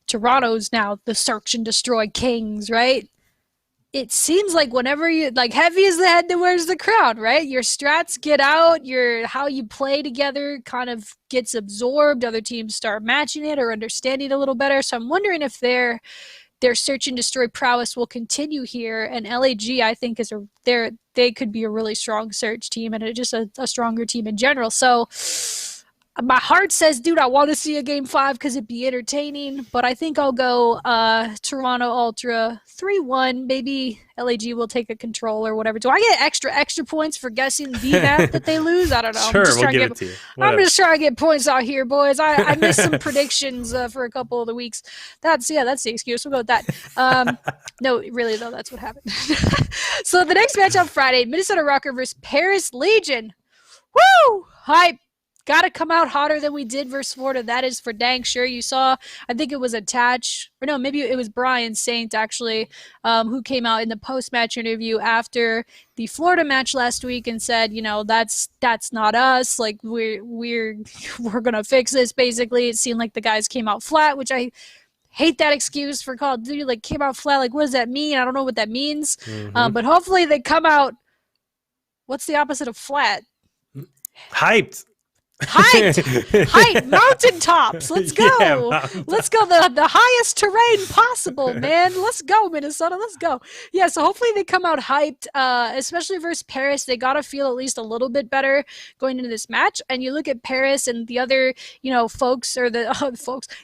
Toronto's now the search and destroy kings, right? It seems like whenever you heavy is the head that wears the crown, right? Your strats get out, how you play together kind of gets absorbed. Other teams start matching it or understanding it a little better. So I'm wondering if their search and destroy prowess will continue here. And LAG, I think, they could be a really strong search team and just a stronger team in general. So my heart says, dude, I want to see a game 5 because it'd be entertaining. But I think I'll go Toronto Ultra 3-1. Maybe LAG will take a control or whatever. Do I get extra points for guessing the map that they lose? I don't know. Sure, we'll give it to you. I'm just trying to get points out here, boys. I missed some predictions for a couple of the weeks. That's the excuse. We'll go with that. No, really, though, that's what happened. So the next match on Friday, Minnesota ROKKR versus Paris Legion. Woo! Hype. Got to come out hotter than we did versus Florida. That is for dang sure. You saw, I think it was maybe it was Brian Saint, actually, who came out in the post-match interview after the Florida match last week and said, that's not us. We're going to fix this, basically. It seemed like the guys came out flat, which I hate that excuse for Call of Duty. Came out flat. What does that mean? I don't know what that means. Mm-hmm. But hopefully they come out. What's the opposite of flat? Hyped. Height, mountaintops. Let's go. Yeah, let's go the highest terrain possible, man. Let's go, Minnesota. Let's go. Yeah, so hopefully they come out hyped, especially versus Paris. They got to feel at least a little bit better going into this match. And you look at Paris and the other, folks, or the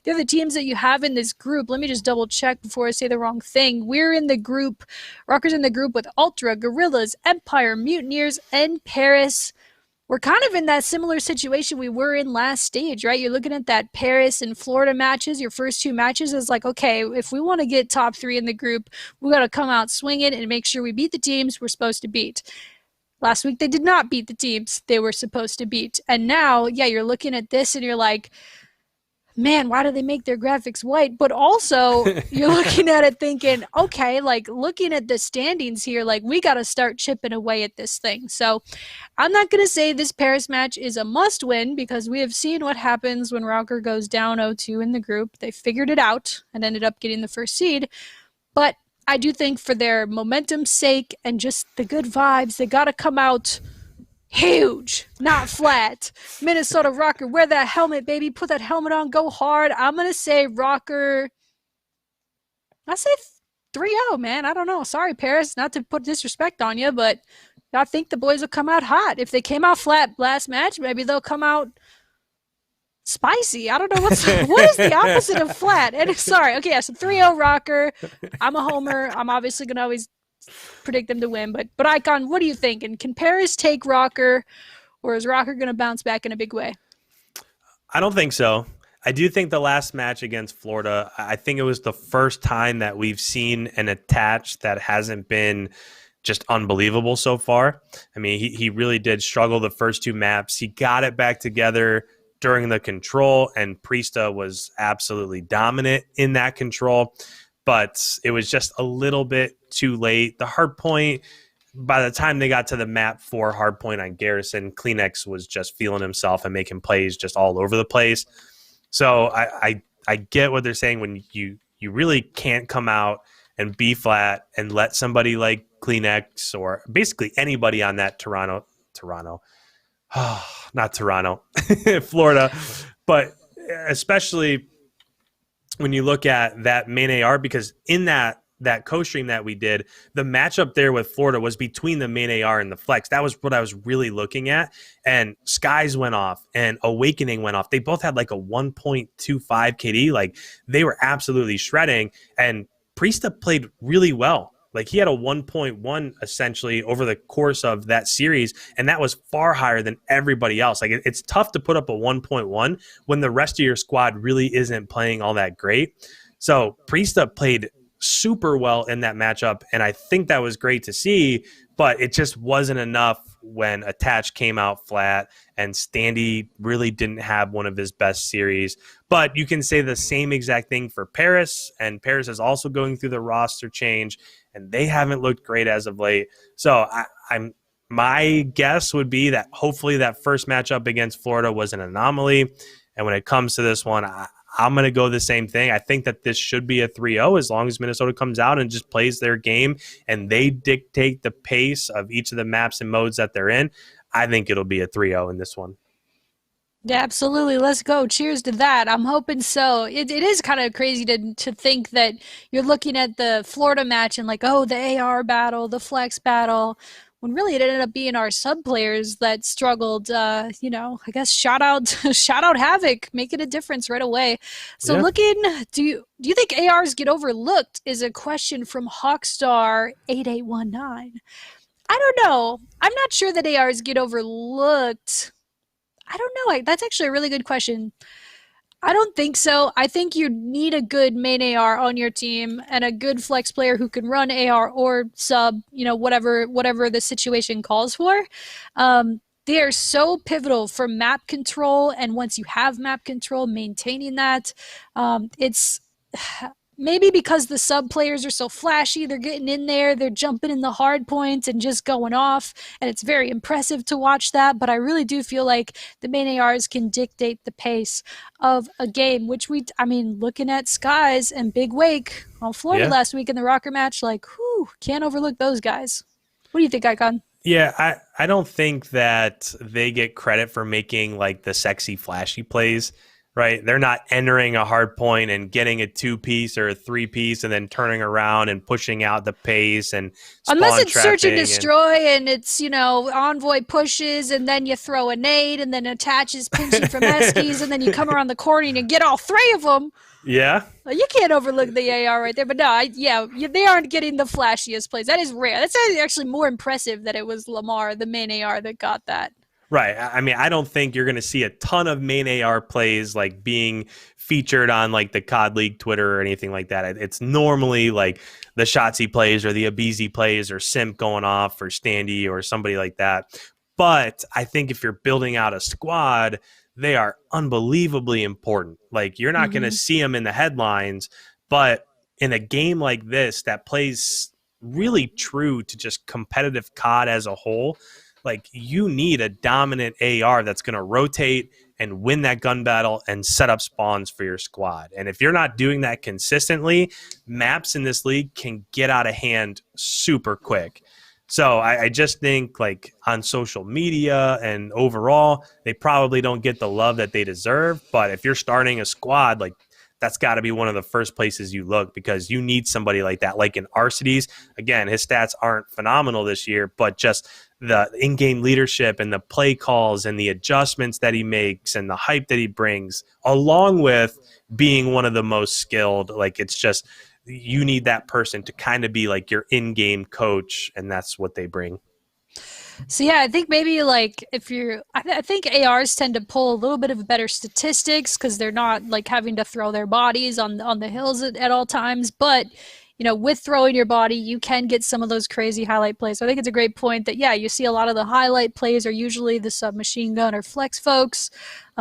other teams that you have in this group. Let me just double check before I say the wrong thing. We're in the group, ROKKR's in the group with Ultra, Gorillas, Empire, Mutineers, and Paris. We're kind of in that similar situation we were in last stage, right? You're looking at that Paris and Florida matches, your first 2 matches is okay, if we want to get top 3 in the group, we got to come out swinging and make sure we beat the teams we're supposed to beat. Last week, they did not beat the teams they were supposed to beat. And now, yeah, you're looking at this and you're like, man, why do they make their graphics white? But also, you're looking at it thinking, okay, looking at the standings here, we got to start chipping away at this thing. So I'm not going to say this Paris match is a must-win because we have seen what happens when ROKKR goes down 0-2 in the group. They figured it out and ended up getting the first seed. But I do think for their momentum's sake and just the good vibes, they got to come out huge, not flat. Minnesota ROKKR, wear that helmet, baby. Put that helmet on. Go hard. I'm going to say ROKKR. I say 3-0, man. I don't know. Sorry, Paris. Not to put disrespect on you, but I think the boys will come out hot. If they came out flat last match, maybe they'll come out spicy. I don't know what is the opposite of flat. And sorry. Okay, yeah, so 3-0 ROKKR. I'm a homer. I'm obviously going to always predict them to win, but IKON, what are you thinking? Can Paris take ROKKR, or is ROKKR going to bounce back in a big way? I don't think so. I do think the last match against Florida, I think it was the first time that we've seen an attach that hasn't been just unbelievable so far. I mean, he really did struggle the first 2 maps. He got it back together during the control, and Priesta was absolutely dominant in that control, but it was just a little bit too late. The hard point, by the time they got to the map for hard point on Garrison, Kleenex was just feeling himself and making plays just all over the place. So I get what they're saying when you really can't come out and be flat and let somebody like Kleenex or basically anybody on that Toronto, not Toronto, Florida, but especially when you look at that main AR, because in that co-stream that we did, the matchup there with Florida was between the main AR and the flex. That was what I was really looking at. And Skies went off and Awakening went off. They both had like a 1.25 KD. Like, they were absolutely shredding. And Priesta played really well. Like, he had a 1.1 essentially over the course of that series, and that was far higher than everybody else. Like, it's tough to put up a 1.1 when the rest of your squad really isn't playing all that great. So Priesta played super well in that matchup, and I think that was great to see, but it just wasn't enough when Attach came out flat and Standy really didn't have one of his best series. But you can say the same exact thing for Paris, and Paris is also going through the roster change, and they haven't looked great as of late. So my guess would be that hopefully that first matchup against Florida was an anomaly, and when it comes to this one, I'm going to go the same thing. I think that this should be a 3-0 as long as Minnesota comes out and just plays their game and they dictate the pace of each of the maps and modes that they're in. I think it'll be a 3-0 in this one. Yeah, absolutely. Let's go. Cheers to that. I'm hoping so. It is kind of crazy to think that you're looking at the Florida match and like, oh, the AR battle, the flex battle, when really it ended up being our sub players that struggled. I guess shout out Havoc, making a difference right away. So Yeah. do you think ARs get overlooked? Is a question from Hawkstar 8819. I don't know. I'm not sure that ARs get overlooked. I don't know. That's actually a really good question. I don't think so. I think you need a good main AR on your team and a good flex player who can run AR or sub, whatever the situation calls for. They are so pivotal for map control, and once you have map control, maintaining that. It's maybe because the sub players are so flashy, they're getting in there, they're jumping in the hard points and just going off, and it's very impressive to watch that. But I really do feel like the main ARs can dictate the pace of a game, which looking at Skies and Big Wake on Florida last week in the ROKKR match, like, can't overlook those guys. What do you think, Icon? Yeah, I don't think that they get credit for making like the sexy, flashy plays. Right, they're not entering a hard point and getting a 2-piece or a 3-piece and then turning around and pushing out the pace and unless it's search and destroy and it's envoy pushes and then you throw a nade and then attaches pinching from Eskies and then you come around the corner and you get all 3 of them. Yeah, you can't overlook the AR right there. But no, they aren't getting the flashiest plays. That is rare. That's actually more impressive that it was Lamar, the main AR, that got that. Right. I mean, I don't think you're going to see a ton of main AR plays like being featured on like the COD League Twitter or anything like that. It's normally like the Shotzzy plays or the Abizi plays or Simp going off for Standy or somebody like that. But I think if you're building out a squad, they are unbelievably important. Like, you're not going to see them in the headlines, but in a game like this that plays really true to just competitive COD as a whole, like, you need a dominant AR that's going to rotate and win that gun battle and set up spawns for your squad. And if you're not doing that consistently, maps in this league can get out of hand super quick. So I just think, like, on social media and overall, they probably don't get the love that they deserve. But if you're starting a squad, like, that's got to be one of the first places you look, because you need somebody like that. Like in Arcides, again, his stats aren't phenomenal this year, but just the in-game leadership and the play calls and the adjustments that he makes and the hype that he brings, along with being one of the most skilled, like, it's just, you need that person to kind of be like your in-game coach, and that's what they bring. So yeah, I think maybe like I think ARs tend to pull a little bit of better statistics because they're not like having to throw their bodies on the hills at all times. But with throwing your body, you can get some of those crazy highlight plays. So I think it's a great point that you see a lot of the highlight plays are usually the submachine gun or flex folks.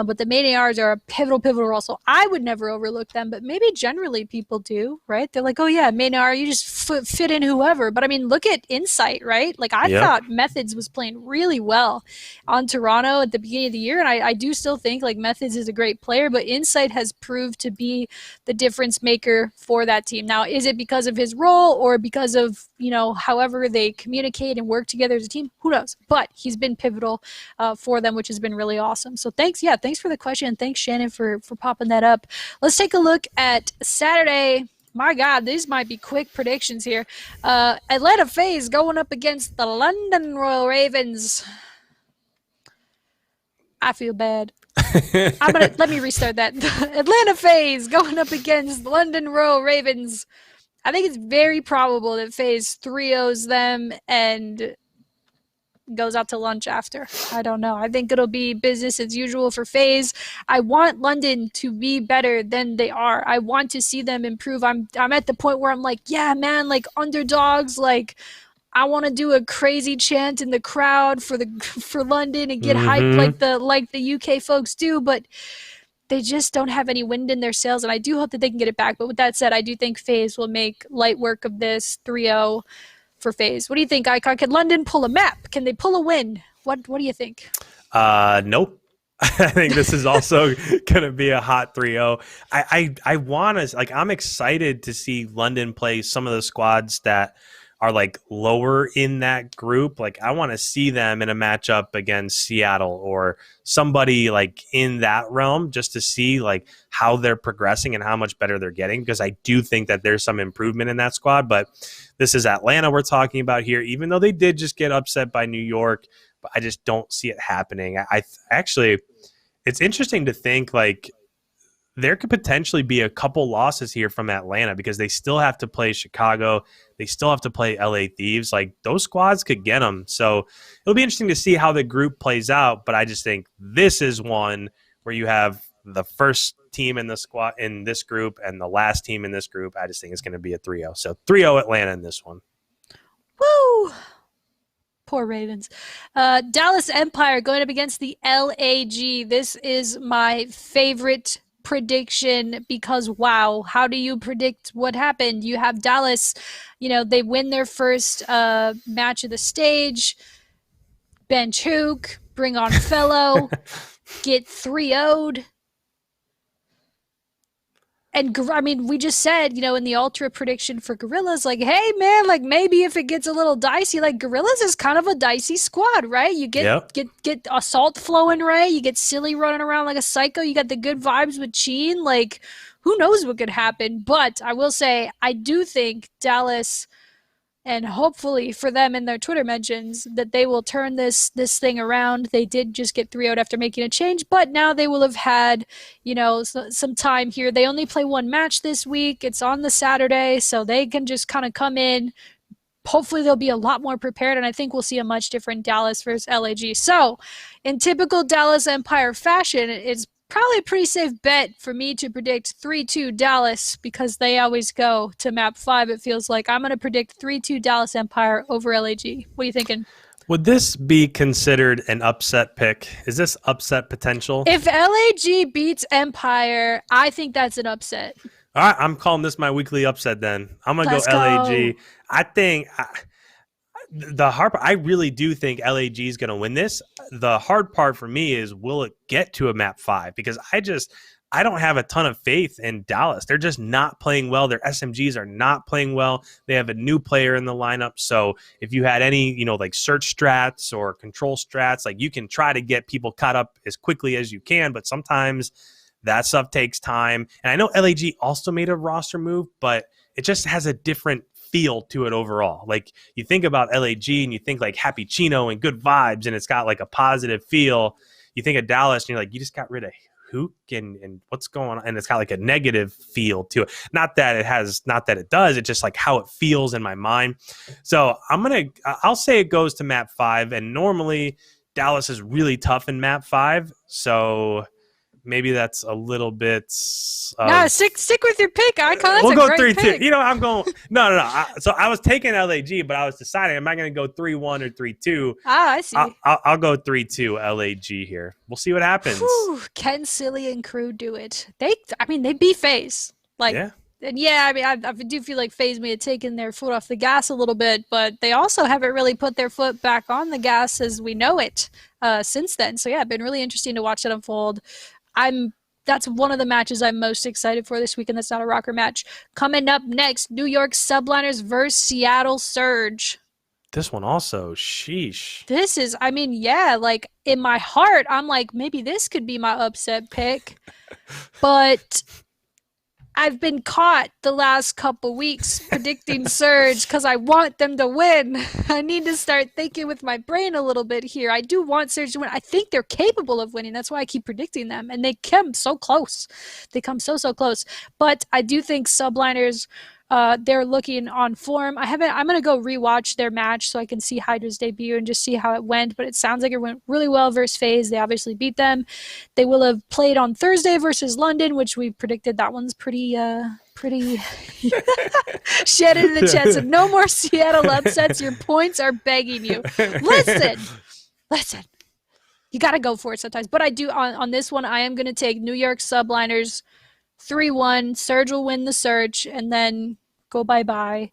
But the main ARs are a pivotal role. So I would never overlook them, but maybe generally people do, right? They're like, oh yeah, main AR, you just fit in whoever. But I mean, look at InKnight, right? Like I Yep. thought Methods was playing really well on Toronto at the beginning of the year. And I do still think like Methods is a great player, but InKnight has proved to be the difference maker for that team. Now, is it because of his role or because of, however they communicate and work together as a team? Who knows? But he's been pivotal for them, which has been really awesome. So thanks for the question. And thanks, Shannon, for popping that up. Let's take a look at Saturday. My God, these might be quick predictions here. Atlanta FaZe going up against the London Royal Ravens. I feel bad. Let me restart that. Atlanta FaZe going up against London Royal Ravens. I think it's very probable that FaZe 3-0s them and goes out to lunch after. I don't know. I think it'll be business as usual for FaZe. I want London to be better than they are. I want to see them improve. I'm at the point where I'm like, yeah, man, like underdogs, like I want to do a crazy chant in the crowd for London and get hyped like the UK folks do, but they just don't have any wind in their sails, and I do hope that they can get it back. But with that said, I do think FaZe will make light work of this 3-0 for FaZe. What do you think, IKON? Can London pull a map? Can they pull a win? What do you think? Nope. I think this is also going to be a hot 3-0. I want to, like, I'm excited to see London play some of the squads that are like lower in that group. Like I want to see them in a matchup against Seattle or somebody like in that realm, just to see like how they're progressing and how much better they're getting, because I do think that there's some improvement in that squad. But this is Atlanta we're talking about here, even though they did just get upset by New York, but I just don't see it happening. I actually, it's interesting to think like there could potentially be a couple losses here from Atlanta, because they still have to play Chicago. They still have to play LA Thieves. Like those squads could get them. So it'll be interesting to see how the group plays out. But I just think this is one where you have the first team in the squad in this group and the last team in this group. I just think it's going to be a 3-0. So 3-0 Atlanta in this one. Woo! Poor Ravens. Dallas Empire going up against the LAG. This is my favorite prediction because, wow, how do you predict what happened? You have Dallas, they win their first match of the stage, bench Hook, bring on Fellow, get 3-0'd. And I mean, we just said, in the ultra prediction for Gorillas, like, hey man, like maybe if it gets a little dicey, like Gorillas is kind of a dicey squad, right? You get Assault flowing, right? You get Silly running around like a psycho. You got the good vibes with Cheen. Like, who knows what could happen? But I will say, I do think Dallas, and hopefully for them in their Twitter mentions, that they will turn this thing around. They did just get 3-0'd after making a change, but now they will have had, some time here. They only play one match this week. It's on the Saturday, so they can just kind of come in. Hopefully they'll be a lot more prepared, and I think we'll see a much different Dallas versus LAG. So in typical Dallas Empire fashion, it's probably a pretty safe bet for me to predict 3-2 Dallas, because they always go to map 5, it feels like. I'm going to predict 3-2 Dallas Empire over LAG. What are you thinking? Would this be considered an upset pick? Is this upset potential? If LAG beats Empire, I think that's an upset. All right, I'm calling this my weekly upset then. I'm going to go LAG. I think the hard part, I really do think LAG is going to win this. The hard part for me is, will it get to a map 5? Because I don't have a ton of faith in Dallas. They're just not playing well. Their SMGs are not playing well. They have a new player in the lineup. So if you had any, like search strats or control strats, like you can try to get people caught up as quickly as you can, but sometimes that stuff takes time. And I know LAG also made a roster move, but it just has a different feel to it overall. Like you think about LAG and you think like Happy Chino and good vibes, and it's got like a positive feel. You think of Dallas and you're like, you just got rid of Hook and what's going on, and it's got like a negative feel to it. Not that it does, it's just like how it feels in my mind. So I'll say it goes to map 5, and normally Dallas is really tough in map 5. So maybe that's a little bit Nah, of. stick with your pick, Icon. That's We'll a go great 3-2. pick. You know, I'm going. No. So I was taking LAG, but I was deciding, am I going to go 3-1 or 3-2? Ah, I see. I'll go 3-2 LAG here. We'll see what happens. Whew, can Silly and crew do it? They beat FaZe. Like, Yeah. and yeah, I mean, I do feel like FaZe may have taken their foot off the gas a little bit, but they also haven't really put their foot back on the gas as we know it since then. So yeah, it's been really interesting to watch it unfold. I'm That's one of the matches I'm most excited for this weekend. That's not a ROKKR match. Coming up next, New York Subliners versus Seattle Surge. This one also, sheesh. This is, I mean, yeah, like in my heart, I'm like, maybe this could be my upset pick. But I've been caught the last couple weeks predicting Surge because I want them to win. I need to start thinking with my brain a little bit here. I do want Surge to win. I think they're capable of winning. That's why I keep predicting them. And they come so close. They come so close. But I do think Subliners, they're looking on form. I'm gonna go rewatch their match so I can see Hydra's debut and just see how it went. But it sounds like it went really well versus FaZe. They obviously beat them. They will have played on Thursday versus London, which we predicted that one's pretty Shannon in the chat said, no more Seattle upsets. Your points are begging you. Listen. You gotta go for it sometimes. But I do on this one, I am gonna take New York Subliners 3-1. Surge will win the Surge and then go bye-bye.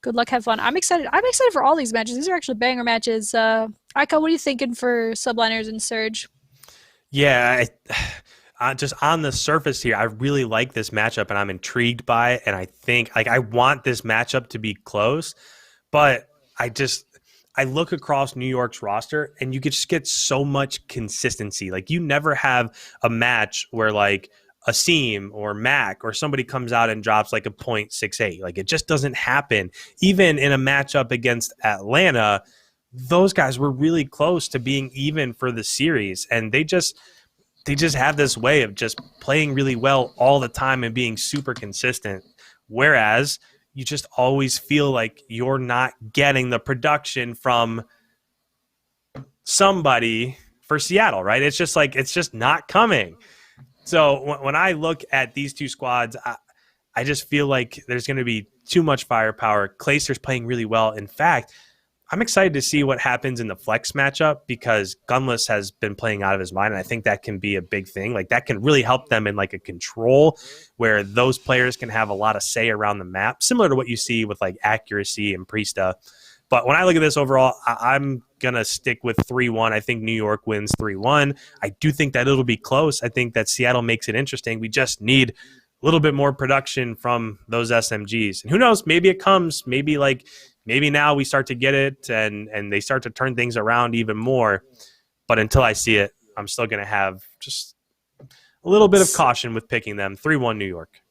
Good luck, have fun. I'm excited for all these matches. These are actually banger matches. Ika, what are you thinking for Subliners and Surge? Yeah, just on the surface here, I really like this matchup and I'm intrigued by it. And I think, like, I want this matchup to be close, but I look across New York's roster and you could just get so much consistency. Like, you never have a match where, like, a Seam or Mac or somebody comes out and drops like a 0.68. Like, it just doesn't happen. Even in a matchup against Atlanta, those guys were really close to being even for the series. And they just have this way of just playing really well all the time and being super consistent. Whereas you just always feel like you're not getting the production from somebody for Seattle, right? It's just like, it's just not coming. So when I look at these two squads, I just feel like there's going to be too much firepower. Clayster's playing really well. In fact, I'm excited to see what happens in the flex matchup because Gunless has been playing out of his mind, and I think that can be a big thing. Like, that can really help them in like a control where those players can have a lot of say around the map, similar to what you see with like Accuracy and Priesta. But when I look at this overall, I'm going to stick with 3-1. I think New York wins 3-1. I do think that it'll be close. I think that Seattle makes it interesting. We just need a little bit more production from those SMGs. And who knows, maybe it comes. Maybe now we start to get it and they start to turn things around even more. But until I see it, I'm still going to have just a little bit of caution with picking them. 3-1 New York.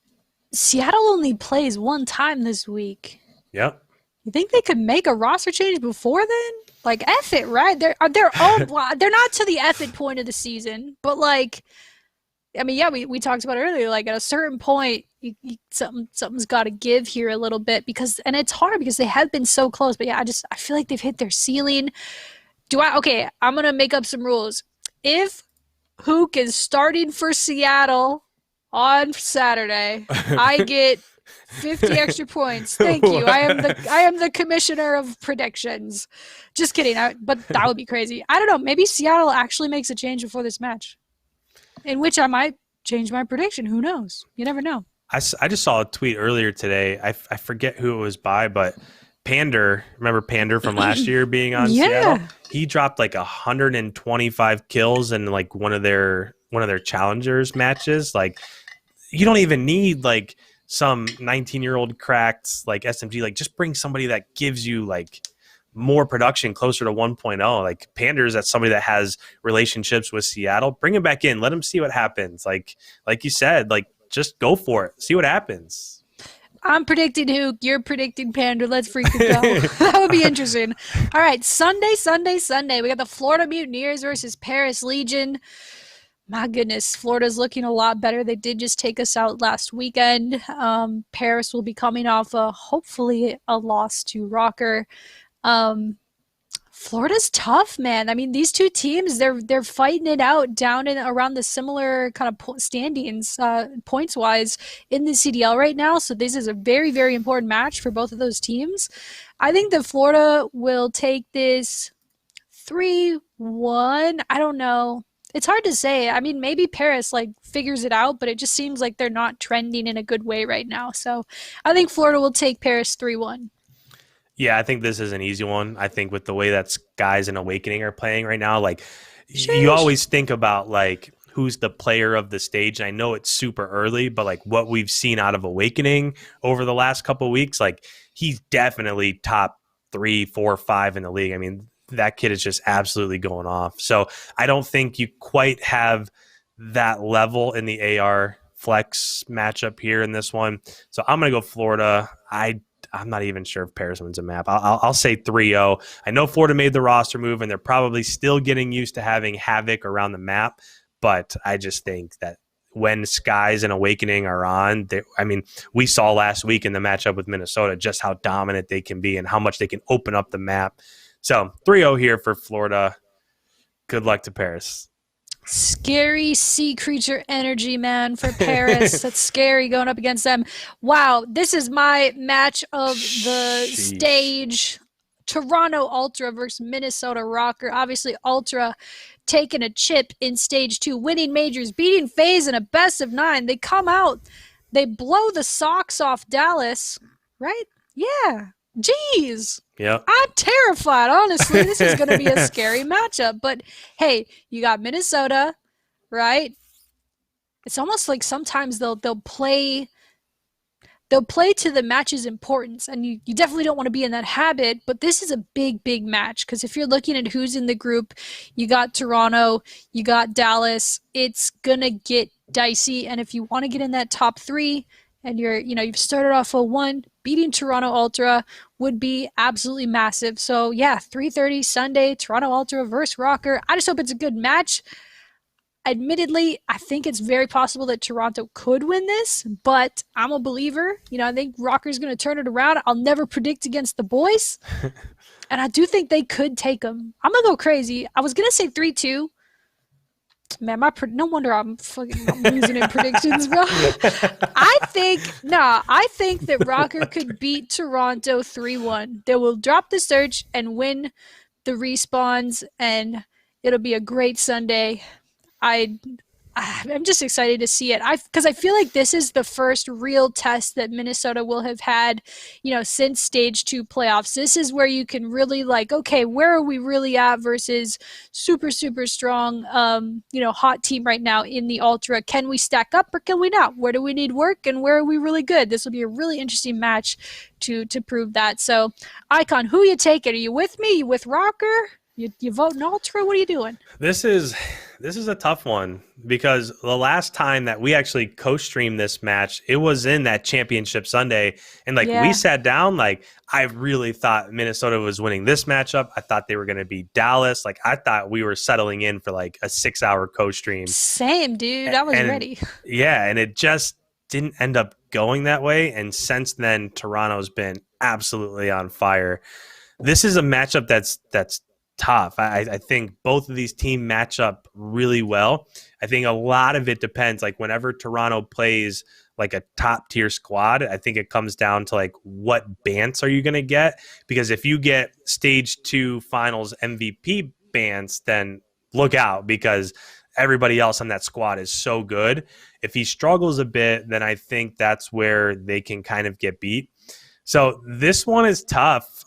Seattle only plays one time this week. Yep. You think they could make a roster change before then? Like, F it, right? They're not to the F it point of the season, but like, I mean, yeah, we talked about it earlier. Like, at a certain point, something's got to give here a little bit and it's hard because they have been so close. But yeah, I feel like they've hit their ceiling. Okay, I'm gonna make up some rules. If Hook is starting for Seattle on Saturday, I get 50 extra points. Thank you. I am the commissioner of predictions. Just kidding. But that would be crazy. I don't know. Maybe Seattle actually makes a change before this match, in which I might change my prediction. Who knows? You never know. I just saw a tweet earlier today. I forget who it was by, but Pander, remember Pander from last year being on Seattle? He dropped like 125 kills in like one of their challengers matches. Like, you don't even need like some 19-year-old cracked like SMG. Like, just bring somebody that gives you like more production closer to 1.0. Like, Pander's that's somebody that has relationships with Seattle. Bring him back in. Let him see what happens. Like you said, like, just go for it. See what happens. I'm predicting Hook. You're predicting Pander. Let's freaking go. That would be interesting. All right, Sunday. We got the Florida Mutineers versus Paris Legion. My goodness, Florida's looking a lot better. They did just take us out last weekend. Paris will be coming off hopefully a loss to ROKKR. Florida's tough, man. I mean, these two teams, they're fighting it out down in around the similar kind of standings, points wise in the CDL right now. So this is a very, very important match for both of those teams. I think that Florida will take this 3-1. I don't know. It's hard to say. I mean, maybe Paris like figures it out, but it just seems like they're not trending in a good way right now. So I think Florida will take Paris 3-1. Yeah, I think this is an easy one. I think with the way that Skies and Awakening are playing right now, like you Sheesh. always think about like who's the player of the stage. And I know it's super early, but like what we've seen out of Awakening over the last couple of weeks, like he's definitely top 3, 4, 5 in the league. I mean, that kid is just absolutely going off. So I don't think you quite have that level in the AR flex matchup here in this one. So I'm going to go Florida. I'm not even sure if Paris wins a map. I'll say 3-0. I know Florida made the roster move, and they're probably still getting used to having havoc around the map. But I just think that when Skies and Awakening are on, I mean, we saw last week in the matchup with Minnesota just how dominant they can be and how much they can open up the map. So 3-0 here for Florida. Good luck to Paris. Scary sea creature energy, man, for Paris. That's scary going up against them. Wow, this is my match of the Sheesh. stage. Toronto Ultra versus Minnesota ROKKR. Obviously, Ultra taking a chip in stage 2, winning majors, beating FaZe in a best of 9. They come out, they blow the socks off Dallas, right? Yeah. Jeez. Yep. I'm terrified, honestly. This is going to be a scary matchup. But hey, you got Minnesota, right? It's almost like sometimes they'll play to the match's importance, and you definitely don't want to be in that habit. But this is a big, big match because if you're looking at who's in the group, you got Toronto, you got Dallas. It's gonna get dicey, and if you want to get in that top 3, and you've started off 0-1, beating Toronto Ultra would be absolutely massive. So yeah, 3:30 Sunday, Toronto Ultra versus ROKKR. I just hope it's a good match. Admittedly, I think it's very possible that Toronto could win this, but I'm a believer. I think ROKKR's going to turn it around. I'll never predict against the boys, and I do think they could take them. I'm going to go crazy. I was going to say 3-2. Man, no wonder I'm losing in predictions, bro. I think that ROKKR could beat Toronto 3-1. They will drop the search and win the respawns, and it'll be a great Sunday. I'm just excited to see it. Because I feel like this is the first real test that Minnesota will have had, since stage 2 playoffs. This is where you can really okay, where are we really at versus super, super strong, hot team right now in the Ultra. Can we stack up or can we not? Where do we need work and where are we really good? This will be a really interesting match to prove that. So, IKON, who you taking? Are you with me? You with ROKKR? You voting Ultra? What are you doing? This is a tough one because the last time that we actually co-streamed this match, it was in that championship Sunday. And we sat down, I really thought Minnesota was winning this matchup. I thought they were going to beat Dallas. I thought we were settling in for a 6-hour co-stream. Same, dude. I was ready. Yeah. And it just didn't end up going that way. And since then, Toronto's been absolutely on fire. This is a matchup that's tough. I think both of these teams match up really well. I think a lot of it depends. Whenever Toronto plays a top tier squad, I think it comes down to what bans are you going to get? Because if you get stage 2 finals MVP bans, then look out because everybody else on that squad is so good. If he struggles a bit, then I think that's where they can kind of get beat. So this one is tough.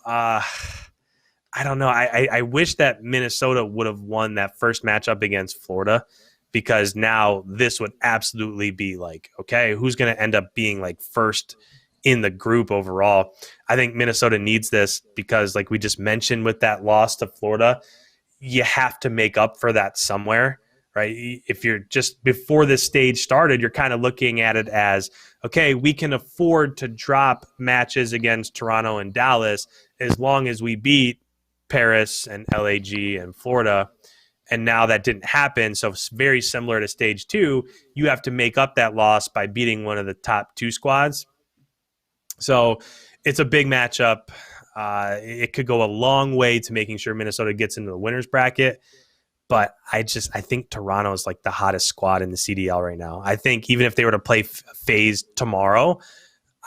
I don't know. I wish that Minnesota would have won that first matchup against Florida because now this would absolutely be okay, who's going to end up being first in the group overall? I think Minnesota needs this because we just mentioned with that loss to Florida, you have to make up for that somewhere, right? If you're just before this stage started, you're kind of looking at it as, okay, we can afford to drop matches against Toronto and Dallas as long as we beat Paris and LAG and Florida. And now that didn't happen. So it's very similar to stage 2. You have to make up that loss by beating one of the top 2 squads. So it's a big matchup. It could go a long way to making sure Minnesota gets into the winners bracket. But I think Toronto is like the hottest squad in the CDL right now. I think even if they were to play FaZe tomorrow,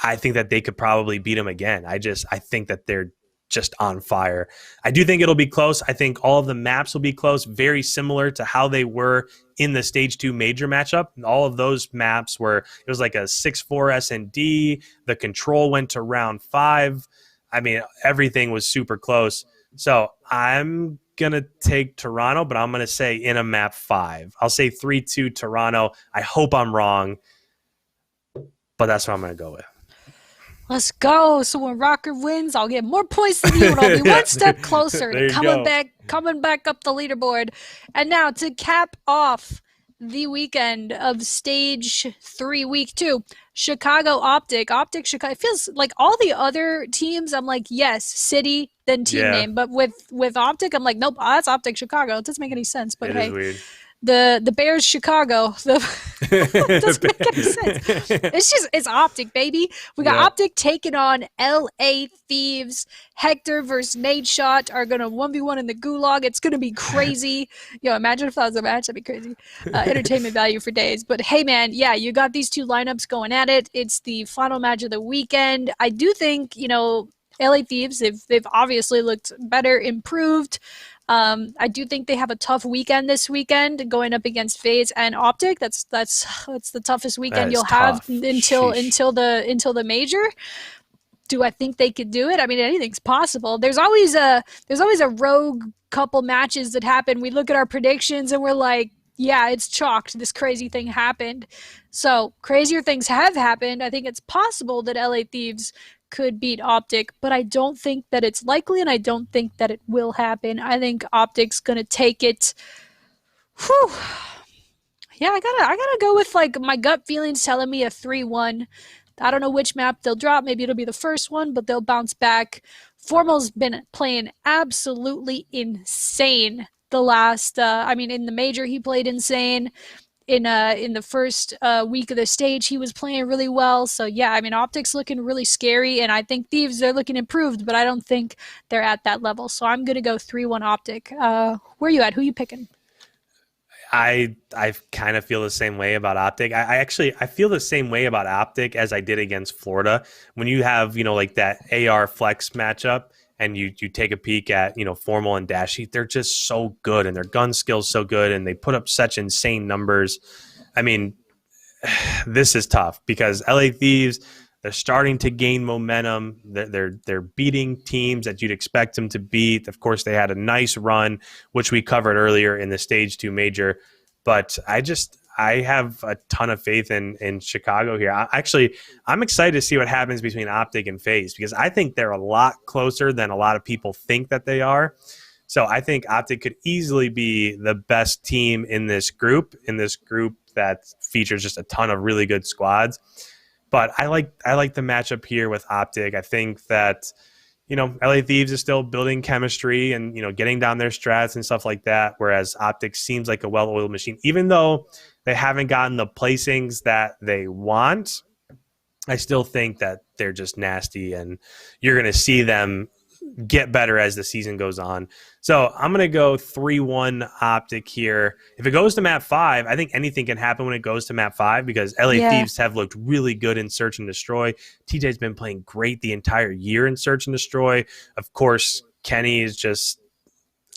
I think that they could probably beat them again. I think that they're just on fire. I do think it'll be close. I think all of the maps will be close, very similar to how they were in the stage 2 major matchup. All of those maps were, it was like a 6-4 S&D. The control went to round 5. I mean, everything was super close. So I'm going to take Toronto, but I'm going to say in a map 5. I'll say 3-2 Toronto. I hope I'm wrong, but that's what I'm going to go with. Let's go. So when ROKKR wins, I'll get more points than you, and I'll be one step closer to coming back up the leaderboard. And now to cap off the weekend of stage 3, week 2, Chicago Optic, Chicago. It feels like all the other teams, I'm like, yes, city, then team name. But with Optic, I'm like, nope, that's Optic Chicago. It doesn't make any sense. But hey, weird. The Bears Chicago. It doesn't make any sense. It's Optic, baby. We got Optic taking on LA Thieves. Hector versus Nadeshot are gonna 1v1 in the gulag. It's gonna be crazy. Imagine if that was a match. That'd be crazy. Entertainment value for days. But hey, man, yeah, you got these two lineups going at it. It's the final match of the weekend. I do think LA Thieves, they've obviously looked better, improved. I do think they have a tough weekend this weekend going up against FaZe and Optic. That's the toughest weekend you'll have until the major. Do I think they could do it? I mean, anything's possible. There's always a rogue couple matches that happen. We look at our predictions and we're like, yeah, it's chalked. This crazy thing happened. So crazier things have happened. I think it's possible that LA Thieves could beat Optic, but I don't think that it's likely, and I don't think that it will happen. I think Optic's gonna take it. Whew. Yeah, I gotta go with like my gut feelings telling me a 3-1. I don't know which map they'll drop. Maybe it'll be the first one, but they'll bounce back. Formal's been playing absolutely insane the last. In the major he played insane. In the first week of the stage, he was playing really well. So yeah, Optic's looking really scary, and I think Thieves, they're looking improved, but I don't think they're at that level. So I'm gonna go 3-1 Optic. Where are you at? Who are you picking? I kind of feel the same way about Optic. I feel the same way about Optic as I did against Florida. When you have like that AR flex matchup, and you take a peek at Formal and Dashy, they're just so good, and their gun skills so good, and they put up such insane numbers. I mean, this is tough because LA Thieves, they're starting to gain momentum. They're beating teams that you'd expect them to beat. Of course, they had a nice run, which we covered earlier in the stage 2 major. But I have a ton of faith in Chicago here. I'm excited to see what happens between Optic and FaZe, because I think they're a lot closer than a lot of people think that they are. So I think Optic could easily be the best team in this group that features just a ton of really good squads. But I like the matchup here with Optic. I think that LA Thieves is still building chemistry and getting down their strats and stuff like that, whereas Optic seems like a well-oiled machine. Even though they haven't gotten the placings that they want, I still think that they're just nasty, and you're going to see them get better as the season goes on. So I'm going to go 3-1 Optic here. If it goes to map 5, I think anything can happen when it goes to map 5, because LA Thieves have looked really good in Search and Destroy. TJ's been playing great the entire year in Search and Destroy. Of course, Kenny is just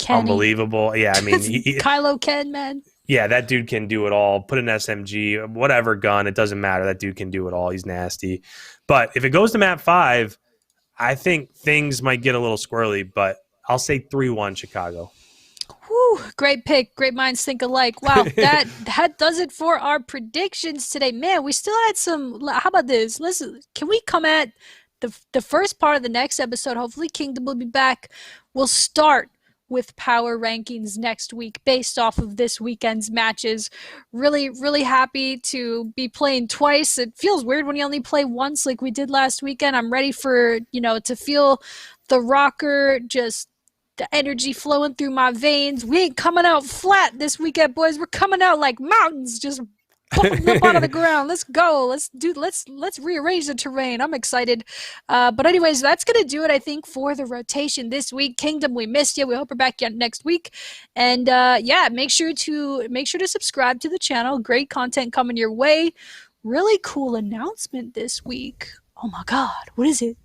unbelievable. Yeah, Kylo Ken, man. Yeah, that dude can do it all. Put an SMG, whatever gun, it doesn't matter. That dude can do it all. He's nasty. But if it goes to map 5, I think things might get a little squirrely, but I'll say 3-1 Chicago. Whew, great pick. Great minds think alike. Wow, that does it for our predictions today. Man, we still had some. How about this? Listen, can we come at the first part of the next episode? Hopefully Kingdom will be back. We'll start with power rankings next week based off of this weekend's matches. Really, really happy to be playing twice. It feels weird when you only play once like we did last weekend. I'm ready for, to feel the ROKKR, just the energy flowing through my veins. We ain't coming out flat this weekend, boys. We're coming out like mountains, just boom, up out of the ground. Let's go. Let's rearrange the terrain. I'm excited. But anyways, that's gonna do it, I think, for the rotation this week. Kingdom, we missed you. We hope we're back again next week. And yeah, make sure to subscribe to the channel. Great content coming your way. Really cool announcement this week. Oh my God, what is it?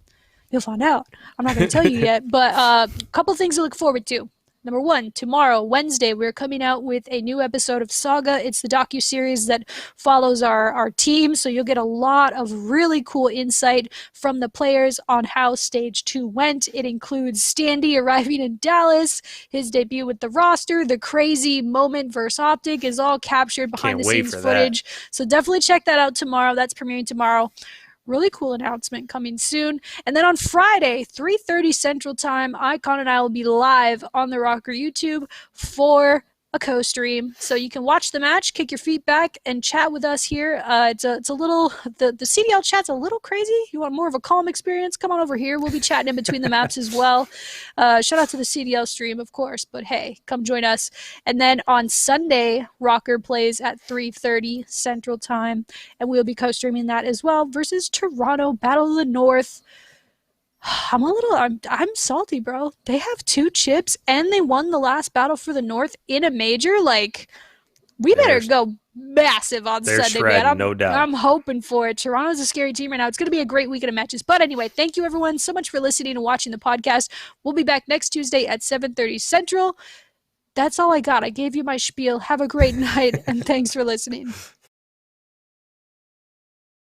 You'll find out. I'm not going to tell you yet, but a couple things to look forward to. Number one, tomorrow, Wednesday, we're coming out with a new episode of Saga. It's the docu-series that follows our team, so you'll get a lot of really cool insight from the players on how Stage 2 went. It includes Standy arriving in Dallas, his debut with the roster, the crazy moment versus Optic is all captured behind the scenes footage. So definitely check that out tomorrow. That's premiering tomorrow. Really cool announcement coming soon. And then on Friday, 3:30 Central Time, IKON and I will be live on the ROKKR YouTube for a co-stream. So you can watch the match, kick your feet back, and chat with us here. It's a little, the CDL chat's a little crazy. You want more of a calm experience? Come on over here. We'll be chatting in between the maps as well. Shout out to the CDL stream, of course, but hey, come join us. And then on Sunday, ROKKR plays at 3:30 Central Time, and we'll be co-streaming that as well versus Toronto Battle of the North. I'm salty, bro. They have 2 chips and they won the last battle for the North in a major. Like, we better go massive on Sunday, man. No doubt. I'm hoping for it. Toronto's a scary team right now. It's going to be a great weekend of matches. But anyway, thank you everyone so much for listening and watching the podcast. We'll be back next Tuesday at 7:30 Central. That's all I got. I gave you my spiel. Have a great night and thanks for listening.